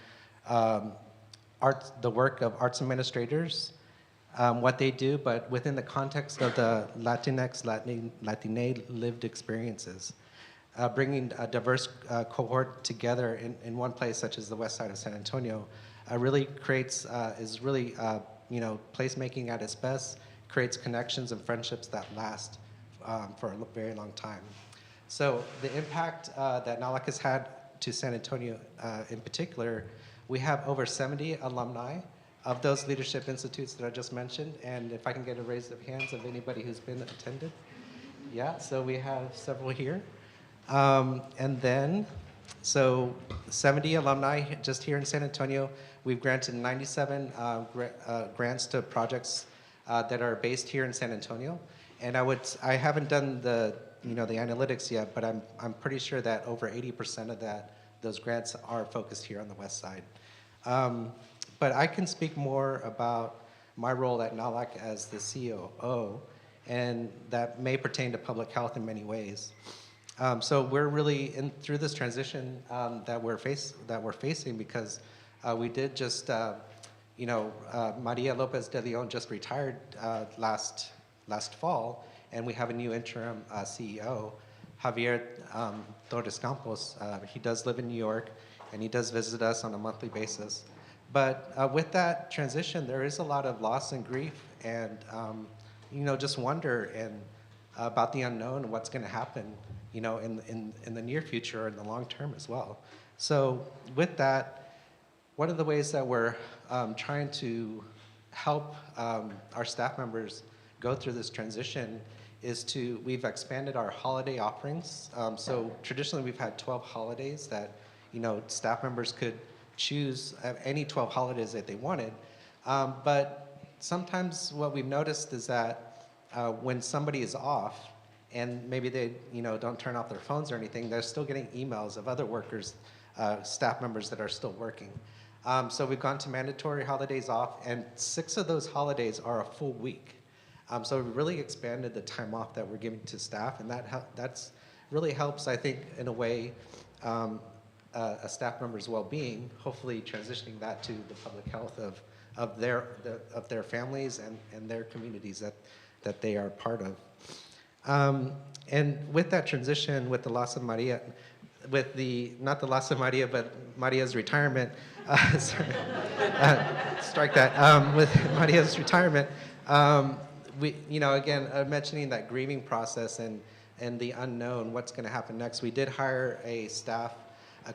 the work of arts administrators, what they do, but within the context of the Latinx, Latine lived experiences. Bringing a diverse cohort together in one place, such as the west side of San Antonio, really creates, placemaking at its best, creates connections and friendships that last for a very long time. So the impact that NALAC has had to San Antonio in particular, we have over 70 alumni of those leadership institutes that I just mentioned, and if I can get a raise of hands of anybody who's been attended. Yeah, so we have several here. And then, so 70 alumni just here in San Antonio. We've granted 97 grants to projects that are based here in San Antonio. And I haven't done the analytics yet, but I'm pretty sure that over 80% of those grants are focused here on the west side. But I can speak more about my role at NALAC as the COO and that may pertain to public health in many ways. So we're really through this transition that we're facing because we did just, Maria Lopez de Leon just retired last fall, and we have a new interim CEO, Javier Torres Campos. He does live in New York, and he does visit us on a monthly basis. But with that transition, there is a lot of loss and grief, and just wonder and about the unknown and what's going to happen, in the near future and the long term as well. So with that, one of the ways that we're trying to help our staff members go through this transition is we've expanded our holiday offerings. So traditionally we've had 12 holidays that, staff members could choose any 12 holidays that they wanted. But sometimes what we've noticed is that when somebody is off, and maybe they don't turn off their phones or anything, they're still getting emails of other workers, staff members that are still working. So we've gone to mandatory holidays off, and 6 of those holidays are a full week. So we really expanded the time off that we're giving to staff, and that's really helps, I think, in a way, a staff member's well-being, hopefully transitioning that to the public health of their families and their communities that they are part of. And with that transition, with the loss of Maria, not the loss of Maria, but Maria's retirement, strike that, with Maria's retirement, we, again, mentioning that grieving process and the unknown, what's going to happen next, we did hire a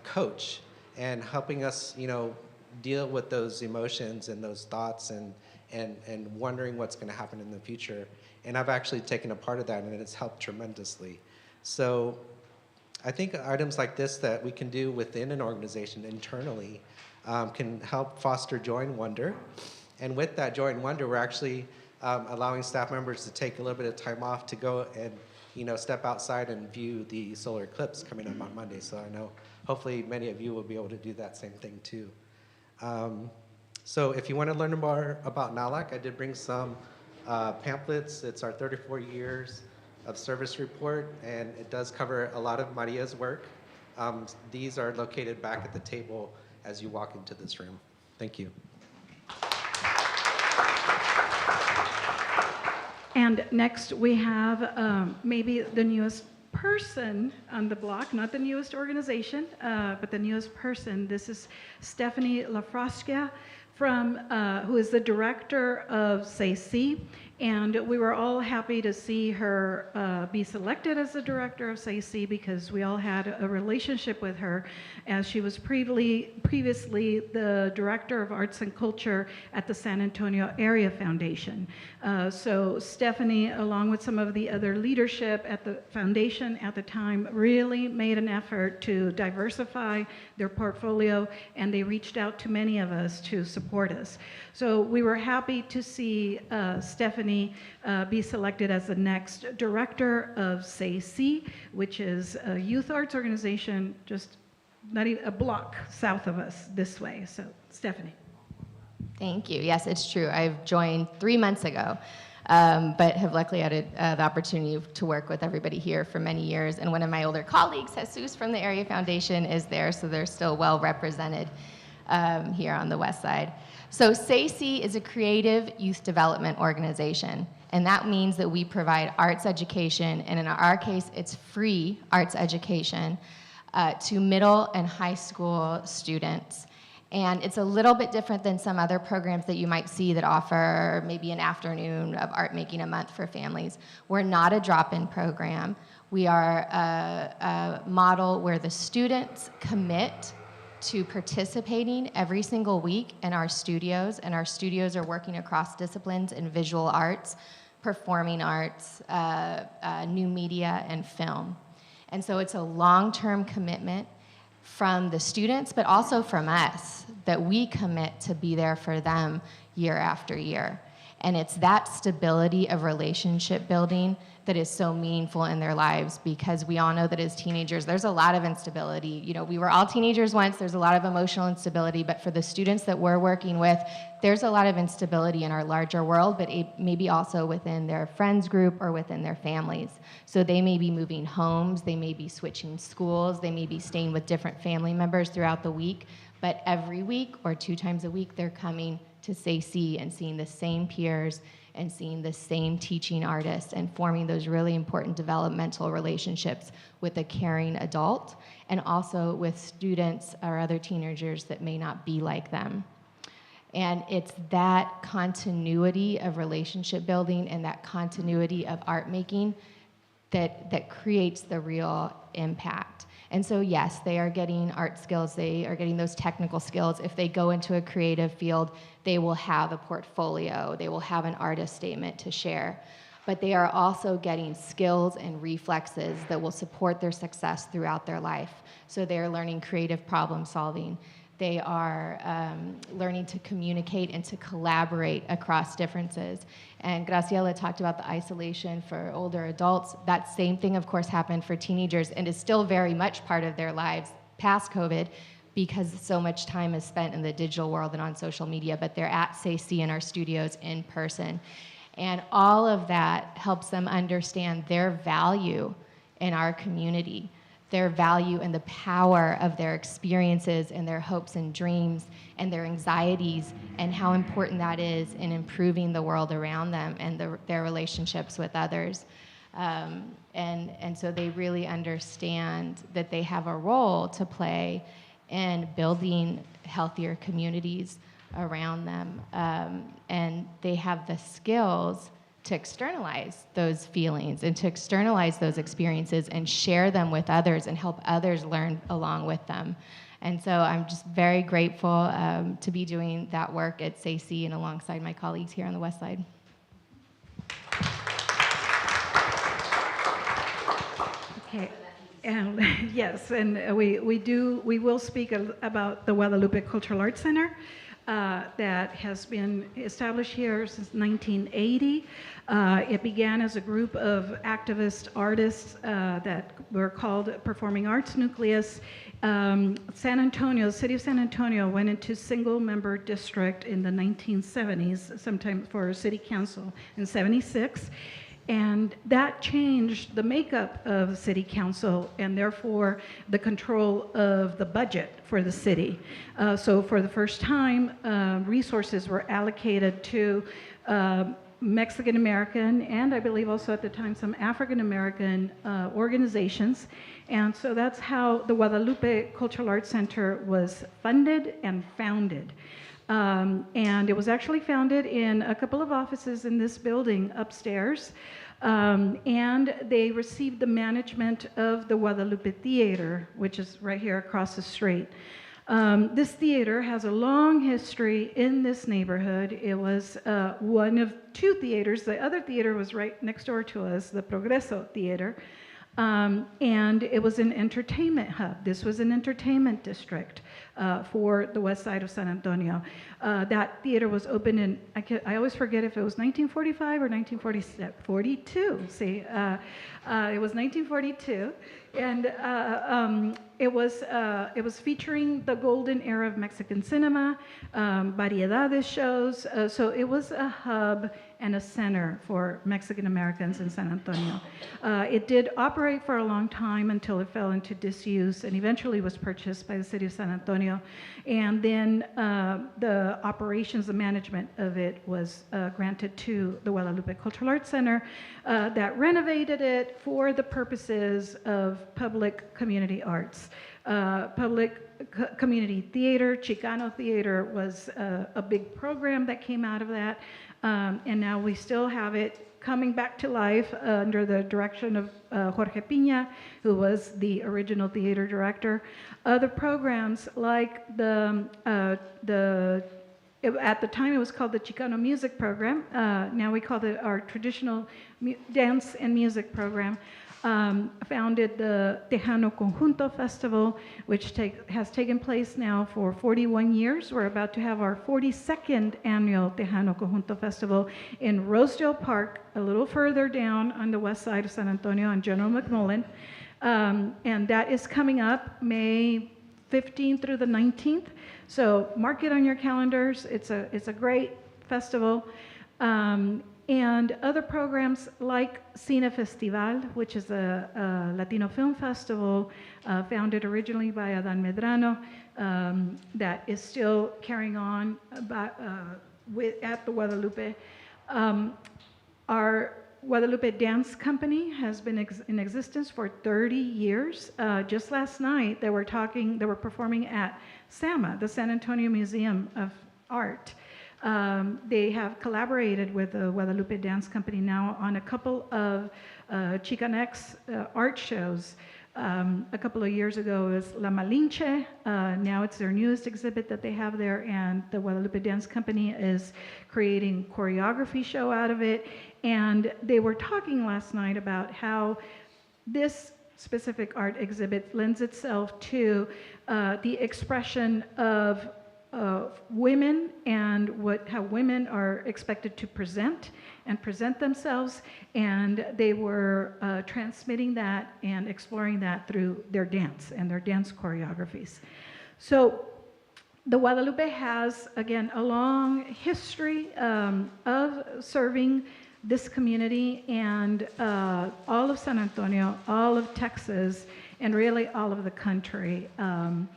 coach, and helping us, deal with those emotions and those thoughts and wondering what's going to happen in the future. And I've actually taken a part of that, and it's helped tremendously. So I think items like this that we can do within an organization internally can help foster joy and wonder. And with that joy and wonder, we're actually allowing staff members to take a little bit of time off to go and step outside and view the solar eclipse coming up on Monday. So I know hopefully many of you will be able to do that same thing too. So if you want to learn more about NALAC, I did bring some pamphlets. It's our 34 years of service report, and it does cover a lot of Maria's work. These are located back at the table as you walk into this room. Thank you. And next we have maybe the newest person on the block, not the newest organization, but the newest person. This is Stephanie Lafrosca, who is the director of SAIC, and we were all happy to see her be selected as the director of SAIC because we all had a relationship with her, as she was previously the director of arts and culture at the San Antonio Area Foundation. So Stephanie, along with some of the other leadership at the foundation at the time, really made an effort to diversify their portfolio, and they reached out to many of us to support us. So we were happy to see Stephanie be selected as the next director of SAIC, which is a youth arts organization just not even a block south of us this way. So Stephanie. Thank you. Yes, it's true. I've joined 3 months ago, but have luckily had the opportunity to work with everybody here for many years. And one of my older colleagues, Jesus from the Area Foundation, is there, so they're still well represented here on the west side. So SAIC is a creative youth development organization, and that means that we provide arts education, and in our case, it's free arts education to middle and high school students. And it's a little bit different than some other programs that you might see that offer maybe an afternoon of art making a month for families. We're not a drop-in program. We are a model where the students commit to participating every single week in our studios, and our studios are working across disciplines in visual arts, performing arts, new media, and film. And so it's a long-term commitment from the students, but also from us, that we commit to be there for them year after year. And it's that stability of relationship building that is so meaningful in their lives, because we all know that as teenagers, there's a lot of instability. You know, we were all teenagers once, there's a lot of emotional instability, but for the students that we're working with, there's a lot of instability in our larger world, but maybe also within their friends group or within their families. So they may be moving homes, they may be switching schools, they may be staying with different family members throughout the week, but every week or 2 times a week, they're coming to SAC and seeing the same peers and seeing the same teaching artists and forming those really important developmental relationships with a caring adult, and also with students or other teenagers that may not be like them. And it's that continuity of relationship building and that continuity of art making that creates the real impact. And so yes, they are getting art skills, they are getting those technical skills. If they go into a creative field, they will have a portfolio, they will have an artist statement to share. But they are also getting skills and reflexes that will support their success throughout their life. So they are learning creative problem solving. They are learning to communicate and to collaborate across differences. And Graciela talked about the isolation for older adults. That same thing, of course, happened for teenagers and is still very much part of their lives past COVID, because so much time is spent in the digital world and on social media, but they're at SAC in our studios in person. And all of that helps them understand their value in our community, their value and the power of their experiences and their hopes and dreams and their anxieties, and how important that is in improving the world around them and their relationships with others. And so they really understand that they have a role to play in building healthier communities around them. And they have the skills to externalize those feelings and to externalize those experiences and share them with others and help others learn along with them. And so I'm just very grateful to be doing that work at SAC and alongside my colleagues here on the West Side. Okay. And yes, and we will speak about the Guadalupe Cultural Arts Center that has been established here since 1980. It began as a group of activist artists that were called Performing Arts Nucleus. San Antonio, the city of San Antonio, went into single-member district in the 1970s, sometime for city council in 76. And that changed the makeup of the city council and therefore the control of the budget for the city. So for the first time, resources were allocated to Mexican American, and I believe also at the time some African American organizations. And so that's how the Guadalupe Cultural Arts Center was funded and founded. And it was actually founded in a couple of offices in this building upstairs. And they received the management of the Guadalupe Theater, which is right here across the street. This theater has a long history in this neighborhood. It was one of 2 theaters. The other theater was right next door to us, the Progreso Theater. And it was an entertainment hub. This was an entertainment district for the west side of San Antonio. That theater was opened in, I always forget if it was 1945 or 1942. See, it was 1942. And it was featuring the golden era of Mexican cinema, variedades shows. So it was a hub and a center for Mexican Americans in San Antonio. It did operate for a long time until it fell into disuse and eventually was purchased by the city of San Antonio. And then the operations, the management of it was granted to the Guadalupe Cultural Arts Center that renovated it for the purposes of public community arts. Public community theater, Chicano theater was a big program that came out of that. And now we still have it coming back to life under the direction of Jorge Piña, who was the original theater director. Other programs like at the time it was called the Chicano Music Program. Now we call it our traditional dance and music program. founded the Tejano Conjunto Festival, which has taken place now for 41 years. We're about to have our 42nd annual Tejano Conjunto Festival in Rosedale Park, a little further down on the west side of San Antonio on General McMullen. And that is coming up May 15th through the 19th. So mark it on your calendars. It's a great festival. And other programs like Cine Festival, which is a Latino film festival founded originally by Adan Medrano, that is still carrying on at the Guadalupe. Our Guadalupe Dance Company has been in existence for 30 years. Just last night, they were performing at SAMA, the San Antonio Museum of Art. They have collaborated with the Guadalupe Dance Company now on a couple of Chicanx art shows. A couple of years ago it was La Malinche. Now it's their newest exhibit that they have there, and the Guadalupe Dance Company is creating choreography show out of it. And they were talking last night about how this specific art exhibit lends itself to the expression of women and how women are expected to present themselves, and they were transmitting that and exploring that through their dance and their dance choreographies. So the Guadalupe has, again, a long history of serving this community and all of San Antonio, all of Texas, and really all of the country and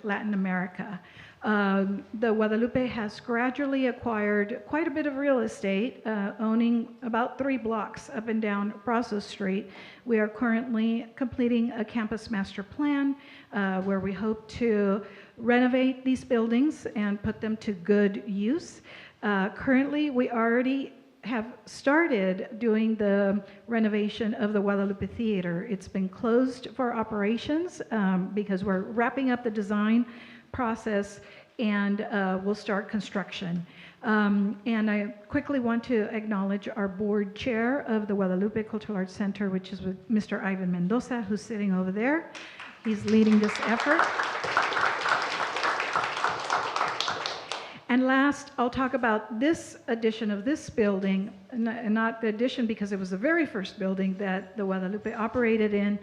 Latin America. The Guadalupe has gradually acquired quite a bit of real estate, owning about 3 blocks up and down Brazos Street. We are currently completing a campus master plan where we hope to renovate these buildings and put them to good use. Currently, we already have started doing the renovation of the Guadalupe Theater. It's been closed for operations because we're wrapping up the design process, and we'll start construction. And I quickly want to acknowledge our board chair of the Guadalupe Cultural Arts Center, which is with Mr. Ivan Mendoza, who's sitting over there. He's leading this effort. And last, I'll talk about this edition of this building, not the addition because it was the very first building that the Guadalupe operated in.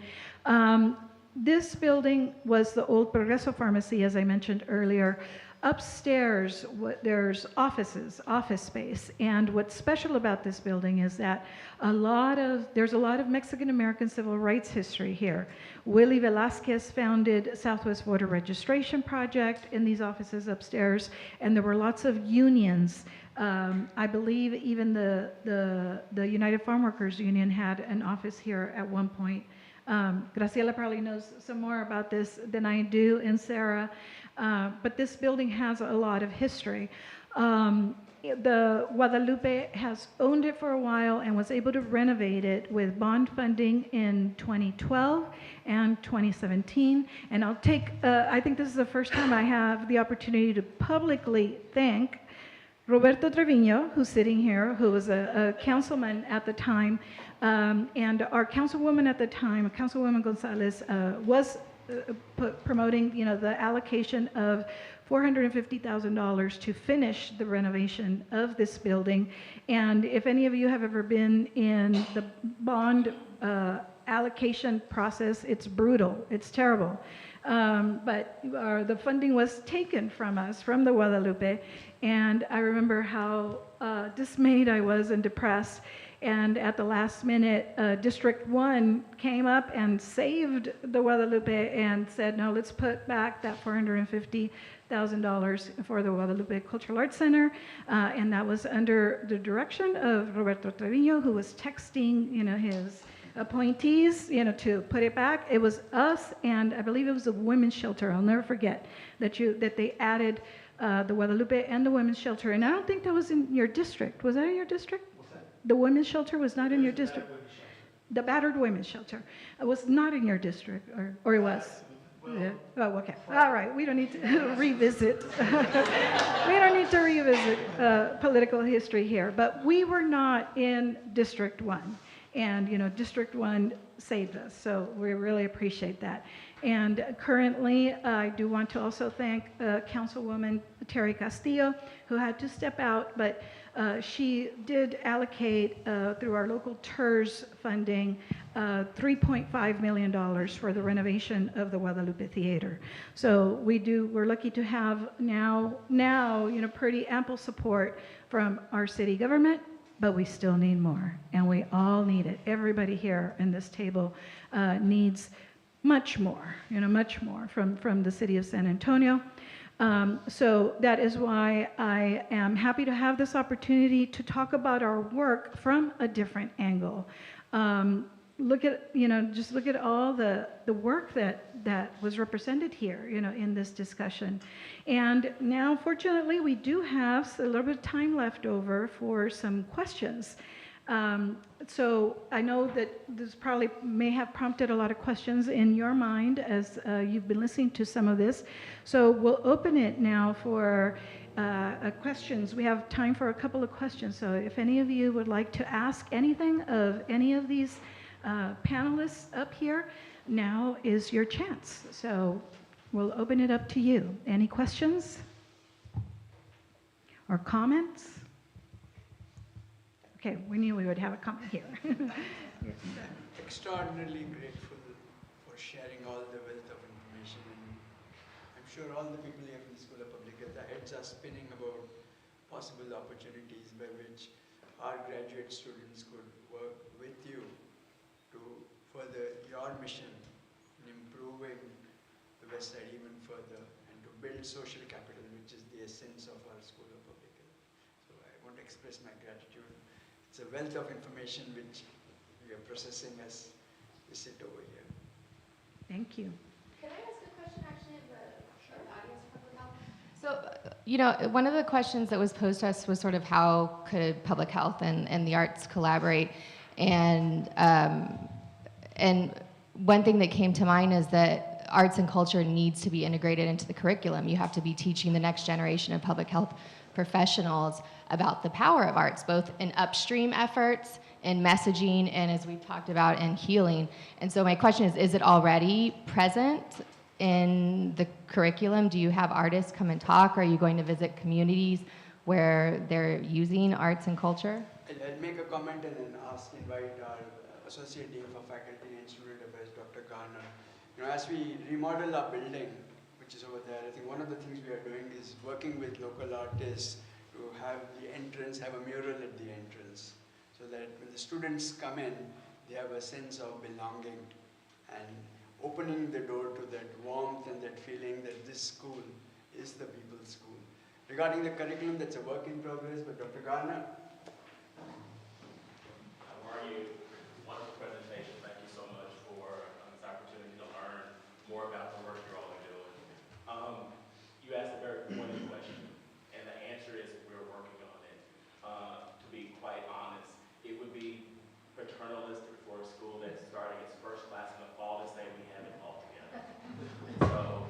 This building was the old Progreso Pharmacy, as I mentioned earlier. Upstairs, there's office space. And what's special about this building is that there's a lot of Mexican-American civil rights history here. Willie Velasquez founded Southwest Voter Registration Project in these offices upstairs, and there were lots of unions. I believe even the United Farm Workers Union had an office here at one point. Graciela probably knows some more about this than I do, and Sarah, but this building has a lot of history. The Guadalupe has owned it for a while and was able to renovate it with bond funding in 2012 and 2017. And I think this is the first time I have the opportunity to publicly thank Roberto Trevino, who's sitting here, who was a councilman at the time, and our councilwoman at the time, Councilwoman Gonzalez, was promoting, the allocation of $450,000 to finish the renovation of this building. And if any of you have ever been in the bond allocation process, it's brutal, it's terrible. But the funding was taken from us, from the Guadalupe, and I remember how dismayed I was and depressed. And at the last minute, District 1 came up and saved the Guadalupe and said, no, let's put back that $450,000 for the Guadalupe Cultural Arts Center. And that was under the direction of Roberto Trevino, who was texting, his appointees, to put it back. It was us, and I believe it was the women's shelter. I'll never forget that they added the Guadalupe and the women's shelter. And I don't think that was in your district. Was that in your district? The women's shelter was not in your district. The battered women's shelter was not in your district, or it was. Yeah. Oh, okay. All right. We don't need to revisit. We don't need to revisit political history here. But we were not in District 1. And, District 1 saved us, so we really appreciate that. And currently, I do want to also thank Councilwoman Terry Castillo, who had to step out, but she did allocate, through our local TERS funding, $3.5 million for the renovation of the Guadalupe Theater. So we're lucky to have now, pretty ample support from our city government, but we still need more, and we all need it. Everybody here in this table needs much more, much more from the city of San Antonio. So that is why I am happy to have this opportunity to talk about our work from a different angle. Look at, just look at all the work that was represented here, in this discussion. And now, fortunately, we do have a little bit of time left over for some questions. So I know that this probably may have prompted a lot of questions in your mind as you've been listening to some of this. So we'll open it now for questions. We have time for a couple of questions. So if any of you would like to ask anything of any of these panelists up here, now is your chance. So we'll open it up to you. Any questions or comments? Okay, we knew we would have a comment here. Extraordinarily grateful for sharing all the wealth of information, and I'm sure all the people here from the School of Public Health, their heads are spinning about possible opportunities by which our graduate students could work with you to further your mission in improving the West Side even further and to build social capital, which is the essence of our School of Public Health. So I want to express my gratitude. It's a wealth of information which we are processing as we sit over here. Thank you. Can I ask a question actually of the audience for public health? So, one of the questions that was posed to us was sort of how could public health and the arts collaborate? And one thing that came to mind is that arts and culture needs to be integrated into the curriculum. You have to be teaching the next generation of public health professionals about the power of arts, both in upstream efforts, in messaging, and as we've talked about, in healing. And so my question is it already present in the curriculum? Do you have artists come and talk? Are you going to visit communities where they're using arts and culture? I'll make a comment and then invite our Associate Dean for Faculty and Student Affairs, Dr. Garner. As we remodel our building, which is over there, I think one of the things we are doing is working with local artists to have the entrance, have a mural at the entrance, so that when the students come in, they have a sense of belonging and opening the door to that warmth and that feeling that this school is the people's school. Regarding the curriculum, that's a work in progress, but Dr. Garner. How are you? Wonderful presentation. Thank you so much for this opportunity to learn more about the work you're all doing. You asked a very pointed question, and the answer is we're working on it. To be quite honest, it would be paternalistic for a school that's starting its first class in the fall to say we have it all together. So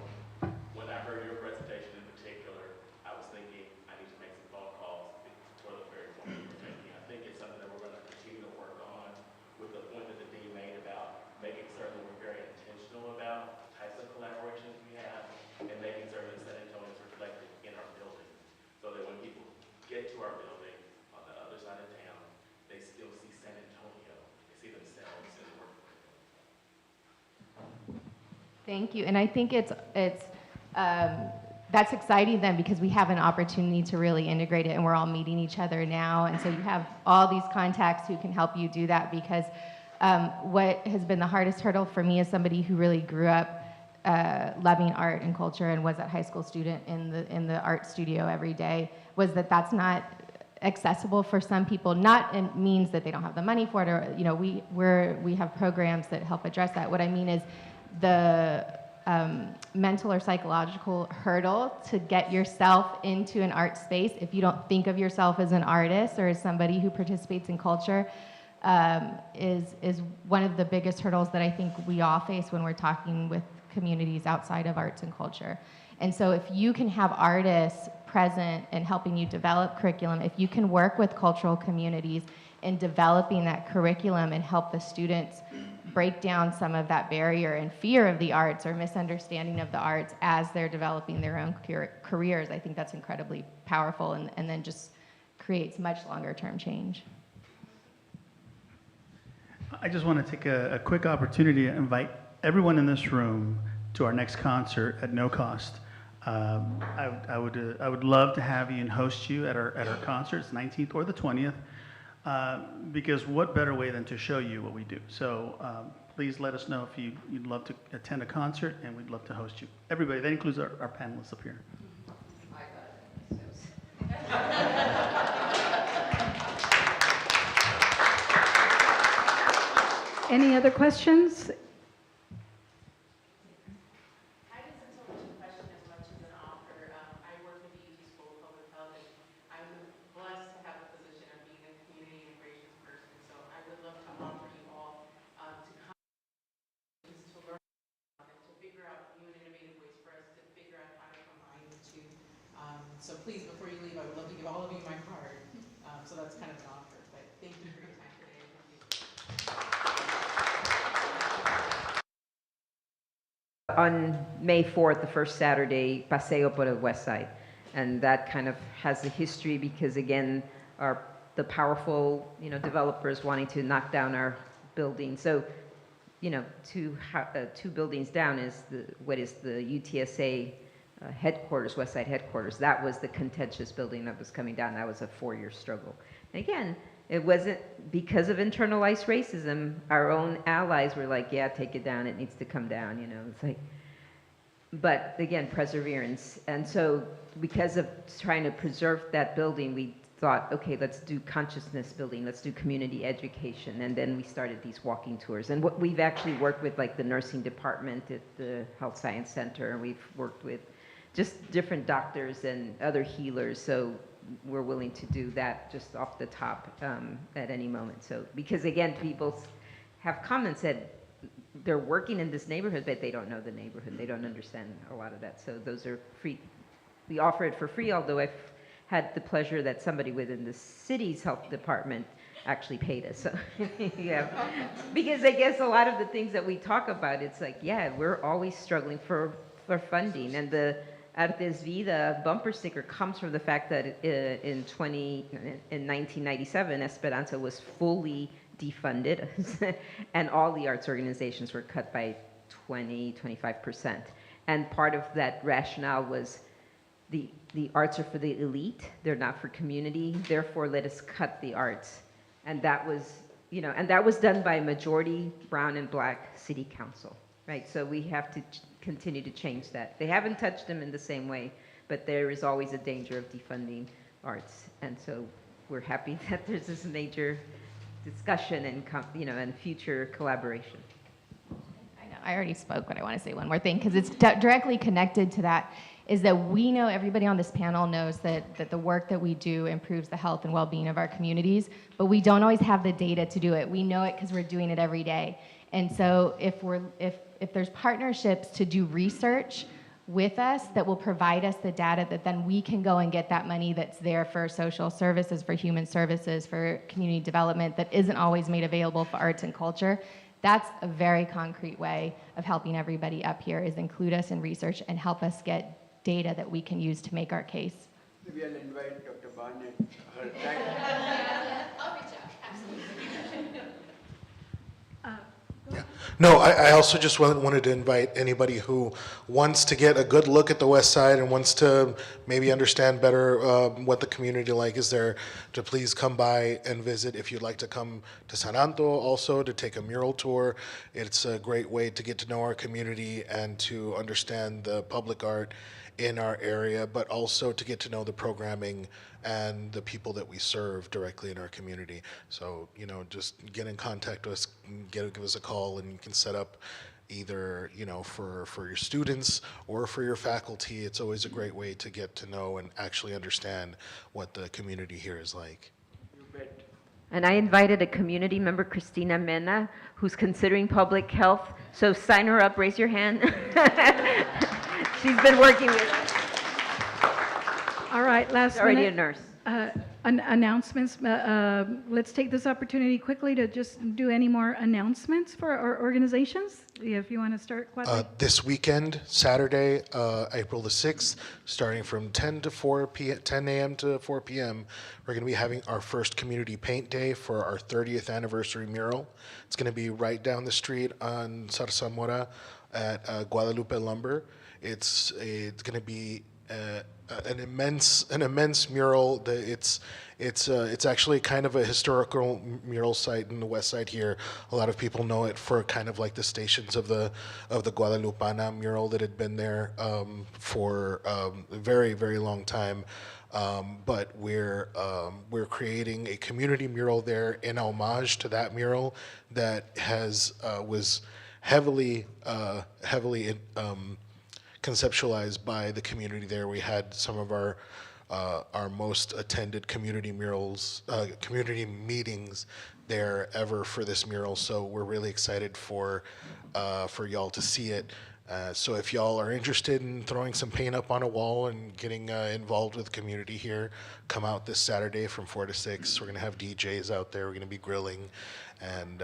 when I heard your presentation in particular, I was thinking I need to make some phone calls toward the very point you were making. I think it's something that we're going to continue to work on with the point that the dean made about making certain we're very intentional about the types of collaborations we have and making certain that San Antonio is reflected in our building so that when people get to our building on the other side of town, they still see San Antonio, they see themselves in the work. Thank you, and I think that's exciting then because we have an opportunity to really integrate it and we're all meeting each other now, and so you have all these contacts who can help you do that because what has been the hardest hurdle for me as somebody who really grew up loving art and culture and was a high school student in the art studio every day was that that's not accessible for some people. Not it means that they don't have the money for it, or we have programs that help address that. What I mean is the mental or psychological hurdle to get yourself into an art space if you don't think of yourself as an artist or as somebody who participates in culture is one of the biggest hurdles that I think we all face when we're talking with communities outside of arts and culture. And so if you can have artists present and helping you develop curriculum, if you can work with cultural communities in developing that curriculum and help the students break down some of that barrier and fear of the arts or misunderstanding of the arts as they're developing their own careers, I think that's incredibly powerful and then just creates much longer term change. I just want to take a quick opportunity to invite everyone in this room to our next concert at no cost. I would love to have you and host you at our concert. It's 19th or the 20th, because what better way than to show you what we do. So please let us know if you'd love to attend a concert, and we'd love to host you. Everybody, that includes our panelists up here. Any other questions? So please, before you leave, I would love to give all of you my card. So that's kind of an offer, but thank you for your time today. On May 4th, the first Saturday, Paseo por el West Side. And that kind of has a history because, again, the powerful, developers wanting to knock down our building. So, two buildings down is what is the UTSA headquarters, West Side headquarters. That was the contentious building that was coming down. That was a 4-year struggle. And again, it wasn't because of internalized racism. Our own allies were like, yeah, take it down. It needs to come down, It's like, but again, perseverance. And so because of trying to preserve that building, we thought, okay, let's do consciousness building. Let's do community education. And then we started these walking tours. And what we've actually worked with, like the nursing department at the Health Science Center, and we've worked with just different doctors and other healers, so we're willing to do that just off the top at any moment. So, because again, people have come and said they're working in this neighborhood, but they don't know the neighborhood. They don't understand a lot of that. So those are free. We offer it for free, although I've had the pleasure that somebody within the city's health department actually paid us. So, yeah, because I guess a lot of the things that we talk about, it's like, yeah, we're always struggling for funding, and the Arte es Vida bumper sticker comes from the fact that in 1997, Esperanza was fully defunded, and all the arts organizations were cut by 25%. And part of that rationale was the arts are for the elite, they're not for community, therefore let us cut the arts. And that was, and that was done by a majority brown and black city council, right? So we have to continue to change that. They haven't touched them in the same way, but there is always a danger of defunding arts. And so we're happy that there's this major discussion and, and future collaboration. I know, I already spoke, but I want to say one more thing, because it's directly connected to that, is that we know, everybody on this panel knows that the work that we do improves the health and well-being of our communities, but we don't always have the data to do it. We know it because we're doing it every day. And so if there's partnerships to do research with us that will provide us the data that then we can go and get that money that's there for social services, for human services, for community development that isn't always made available for arts and culture, that's a very concrete way of helping everybody up here, is include us in research and help us get data that we can use to make our case. Maybe I'll invite Dr. Barnett. I'll reach out, absolutely. No, I also just wanted to invite anybody who wants to get a good look at the West Side and wants to maybe understand better what the community like is there, to please come by and visit. If you'd like to come to San Anto also to take a mural tour, it's a great way to get to know our community and to understand the public art in our area, but also to get to know the programming and the people that we serve directly in our community. So, just get in contact with us, give us a call, and you can set up either, for your students or for your faculty. It's always a great way to get to know and actually understand what the community here is like. You bet. And I invited a community member, Christina Mena, who's considering public health. So sign her up, raise your hand. She's been working with us. All right. right, last She's already minute. a nurse. Announcements. Let's take this opportunity quickly to just do any more announcements for our organizations. If you want to start, Guadalupe. This weekend, Saturday, April the 6th, starting from 10 a.m. to 4 p.m., we're going to be having our first community paint day for our 30th anniversary mural. It's going to be right down the street on Zarzamora at Guadalupe Lumber. It's going to be an immense mural. It's actually kind of a historical mural site in the west side here. A lot of people know it for kind of like the stations of the Guadalupana mural that had been there for a very, very long time. But we're creating a community mural there in homage to that mural that was heavily conceptualized by the community there. We had some of our most attended community meetings there ever for this mural. So we're really excited for y'all to see it. So if y'all are interested in throwing some paint up on a wall and getting involved with the community here, come out this Saturday from 4 to 6. We're going to have DJs out there. We're going to be grilling, and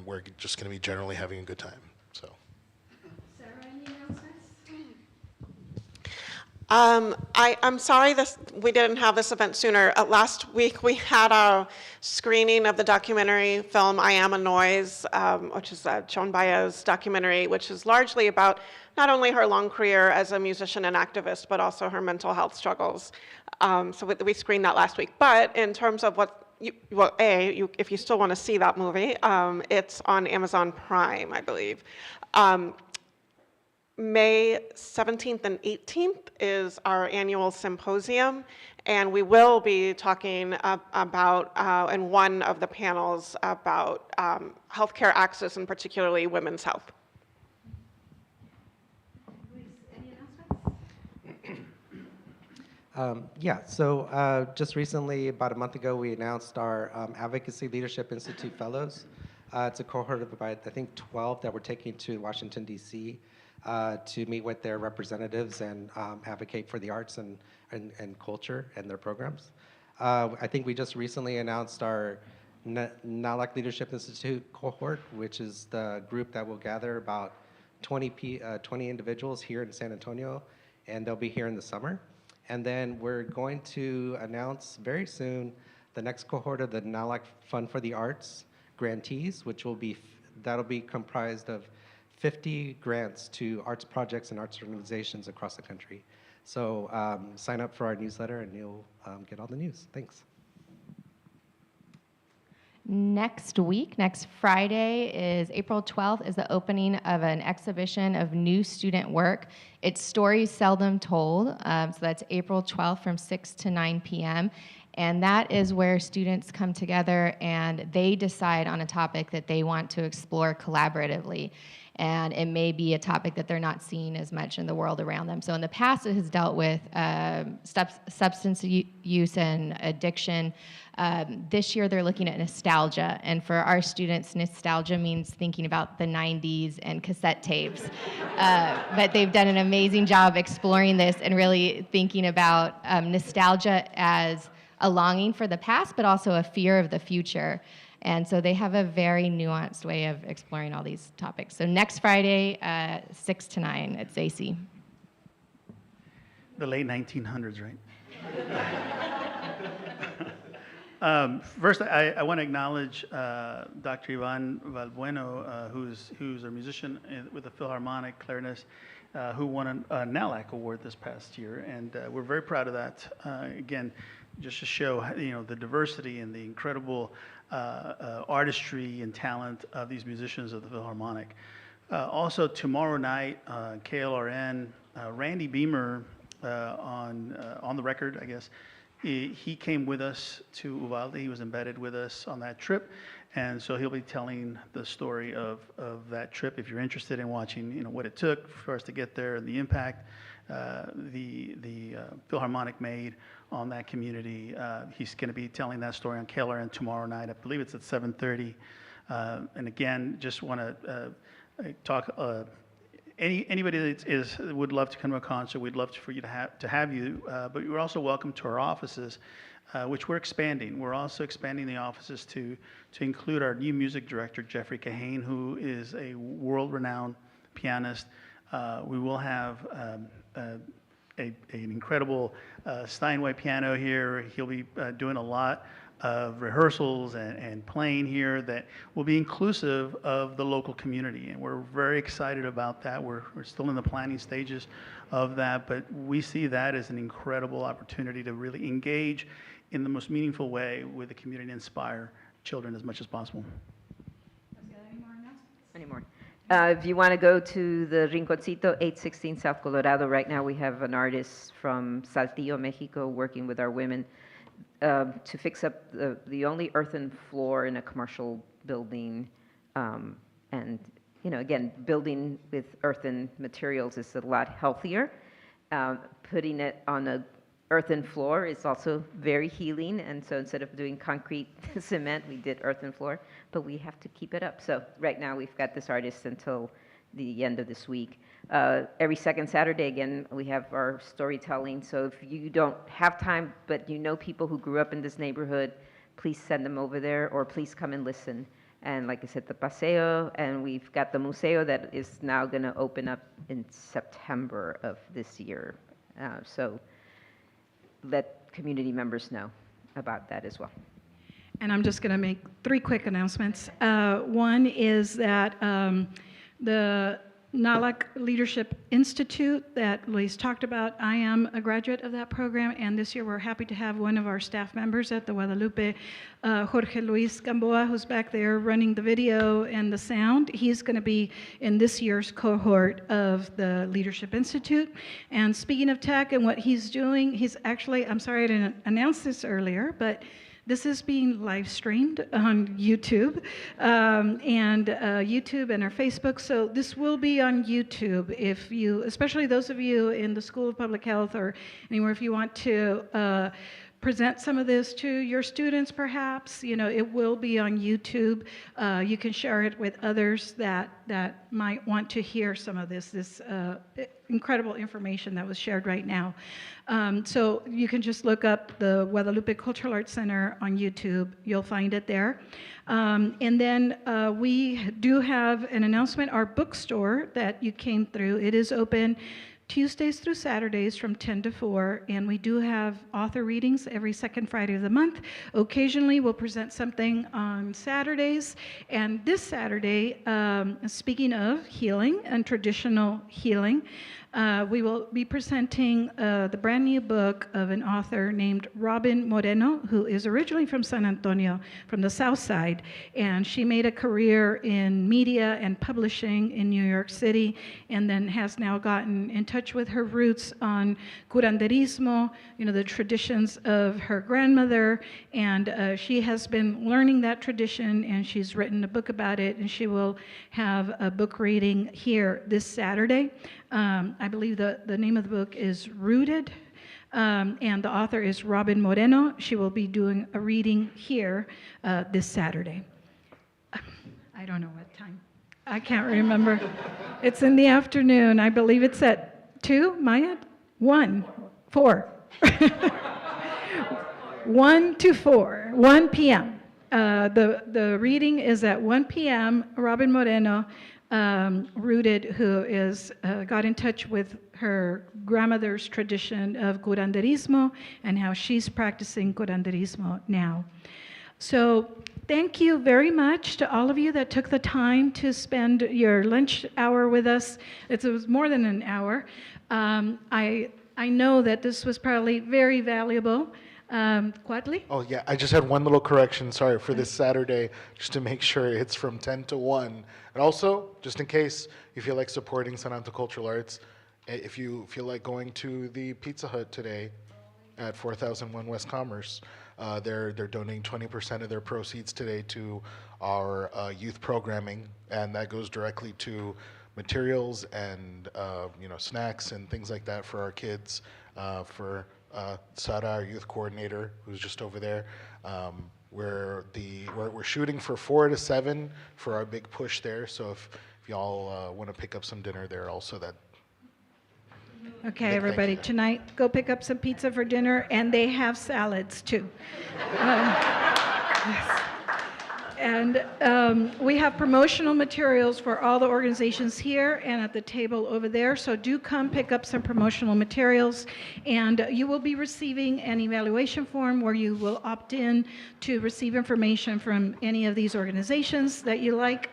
we're just going to be generally having a good time. So. Sarah, any announcements? I'm sorry we didn't have this event sooner. Last week we had our screening of the documentary film I Am a Noise, which is Joan Baez's documentary, which is largely about not only her long career as a musician and activist, but also her mental health struggles. So we screened that last week. But in terms of if you still want to see that movie, it's on Amazon Prime, I believe. May 17th and 18th is our annual symposium, and we will be talking about, in one of the panels, about healthcare access and particularly women's health. Yeah, so just recently, about a month ago, we announced our Advocacy Leadership Institute Fellows. It's a cohort of about, I think, 12 that we're taking to Washington, D.C. To meet with their representatives and advocate for the arts and culture and their programs. I think we just recently announced our NALAC Leadership Institute cohort, which is the group that will gather about 20 individuals here in San Antonio, and they'll be here in the summer. And then we're going to announce very soon the next cohort of the NALAC Fund for the Arts grantees, that'll be comprised of 50 grants to arts projects and arts organizations across the country. So sign up for our newsletter and you'll get all the news. Thanks. Next week, next Friday, is April 12th, is the opening of an exhibition of new student work. It's Stories Seldom Told. So that's April 12th from 6 to 9 p.m. And that is where students come together and they decide on a topic that they want to explore collaboratively. And it may be a topic that they're not seeing as much in the world around them. So in the past, it has dealt with substance use and addiction. This year, they're looking at nostalgia. And for our students, nostalgia means thinking about the 90s and cassette tapes. But they've done an amazing job exploring this and really thinking about nostalgia as a longing for the past, but also a fear of the future. And so they have a very nuanced way of exploring all these topics. So next Friday, 6 to 9 at ZACE. The late 1900s, right? First, I want to acknowledge Dr. Ivan Valbueno, who's a musician with the Philharmonic clarinetist, who won a NALAC award this past year, and we're very proud of that. Again, just to show the diversity and the incredible artistry and talent of these musicians of the Philharmonic. Also, tomorrow night, KLRN, Randy Beamer on the record, I guess. He came with us to Uvalde. He was embedded with us on that trip, and so he'll be telling the story of that trip. If you're interested in watching, what it took for us to get there and the impact the Philharmonic made on that community, he's going to be telling that story on KLRN tomorrow night. I believe it's at 7:30. And again, just want to talk Anybody that would love to come to a concert, we'd love for you to have you, but you're also welcome to our offices, which we're expanding. We're also expanding the offices to include our new music director, Jeffrey Kahane, who is a world-renowned pianist. We will have an incredible Steinway piano here. He'll be doing a lot of rehearsals and playing here that will be inclusive of the local community. And we're very excited about that. We're still in the planning stages of that, but we see that as an incredible opportunity to really engage in the most meaningful way with the community and inspire children as much as possible. Any more? If you want to go to the Rinconcito, 816 South Colorado, right now we have an artist from Saltillo, Mexico, working with our women to fix up the only earthen floor in a commercial building. And, you know, again, building with earthen materials is a lot healthier. Putting it on a earthen floor is also very healing, and so instead of doing concrete cement, we did earthen floor, but we have to keep it up. So right now we've got this artist until the end of this week. Every second Saturday, again, we have our storytelling, so if you don't have time, but you know people who grew up in this neighborhood, please send them over there, or please come and listen. And like I said, the Paseo, and we've got the Museo that is now gonna open up in September of this year. So let community members know about that as well. And I'm just going to make 3 quick announcements. One is that the NALAC Leadership Institute that Luis talked about, I am a graduate of that program, and this year we're happy to have one of our staff members at the Guadalupe, Jorge Luis Gamboa, who's back there running the video and the sound. He's going to be in this year's cohort of the Leadership Institute. And speaking of tech and what he's doing, he's actually, I'm sorry I didn't announce this earlier, but this is being live streamed on YouTube, YouTube and our Facebook. So this will be on YouTube if you, especially those of you in the School of Public Health or anywhere, if you want to present some of this to your students, perhaps, you know, it will be on YouTube. You can share it with others that might want to hear some of this incredible information that was shared right now. So you can just look up the Guadalupe Cultural Arts Center on YouTube. You'll find it there. And then we do have an announcement. Our bookstore that you came through, it is open Tuesdays through Saturdays from 10 to 4, and we do have author readings every second Friday of the month. Occasionally, we'll present something on Saturdays, and this Saturday, speaking of healing and traditional healing, we will be presenting the brand new book of an author named Robin Moreno, who is originally from San Antonio, from the South Side, and she made a career in media and publishing in New York City, and then has now gotten in touch with her roots on curanderismo, you know, the traditions of her grandmother, and she has been learning that tradition, and she's written a book about it, and she will have a book reading here this Saturday. I believe the name of the book is Rooted, and the author is Robin Moreno. She will be doing a reading here this Saturday. I don't know what time. I can't remember. It's in the afternoon. I believe it's at 2, Maya? 1, 4. 1 to 4, 1 p.m. The reading is at 1 p.m. Robin Moreno, Rooted, who is got in touch with her grandmother's tradition of curanderismo and how she's practicing curanderismo now. So thank you very much to all of you that took the time to spend your lunch hour with us. It was more than an hour. I know that this was probably very valuable. Quadley? Oh, yeah, I just had one little correction, sorry, for this Saturday, just to make sure it's from 10 to 1. And also, just in case you feel like supporting San Antonio Cultural Arts, if you feel like going to the Pizza Hut today at 4001 West Commerce, they're donating 20% of their proceeds today to our youth programming, and that goes directly to materials and snacks and things like that for our kids, for Sara, our youth coordinator, who's just over there. We're shooting for 4 to 7 for our big push there. So if if y'all want to pick up some dinner there also, that. Okay, everybody, tonight, go pick up some pizza for dinner, and they have salads too. Yes. And we have promotional materials for all the organizations here and at the table over there, so do come pick up some promotional materials. And you will be receiving an evaluation form where you will opt in to receive information from any of these organizations that you like.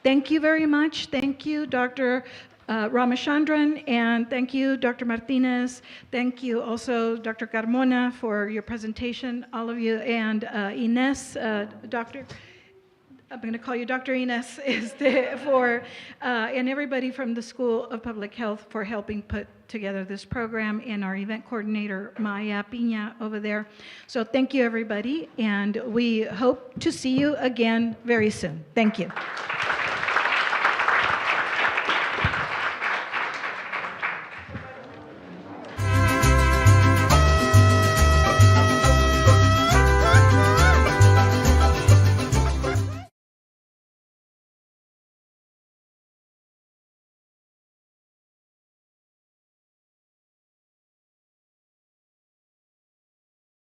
Thank you very much. Thank you, Dr. Ramachandran, and thank you, Dr. Martinez. Thank you also, Dr. Carmona, for your presentation, all of you, and Ines, I'm going to call you Dr. Ines, and everybody from the School of Public Health for helping put together this program, and our event coordinator, Maya Piña, over there. So thank you, everybody, and we hope to see you again very soon. Thank you.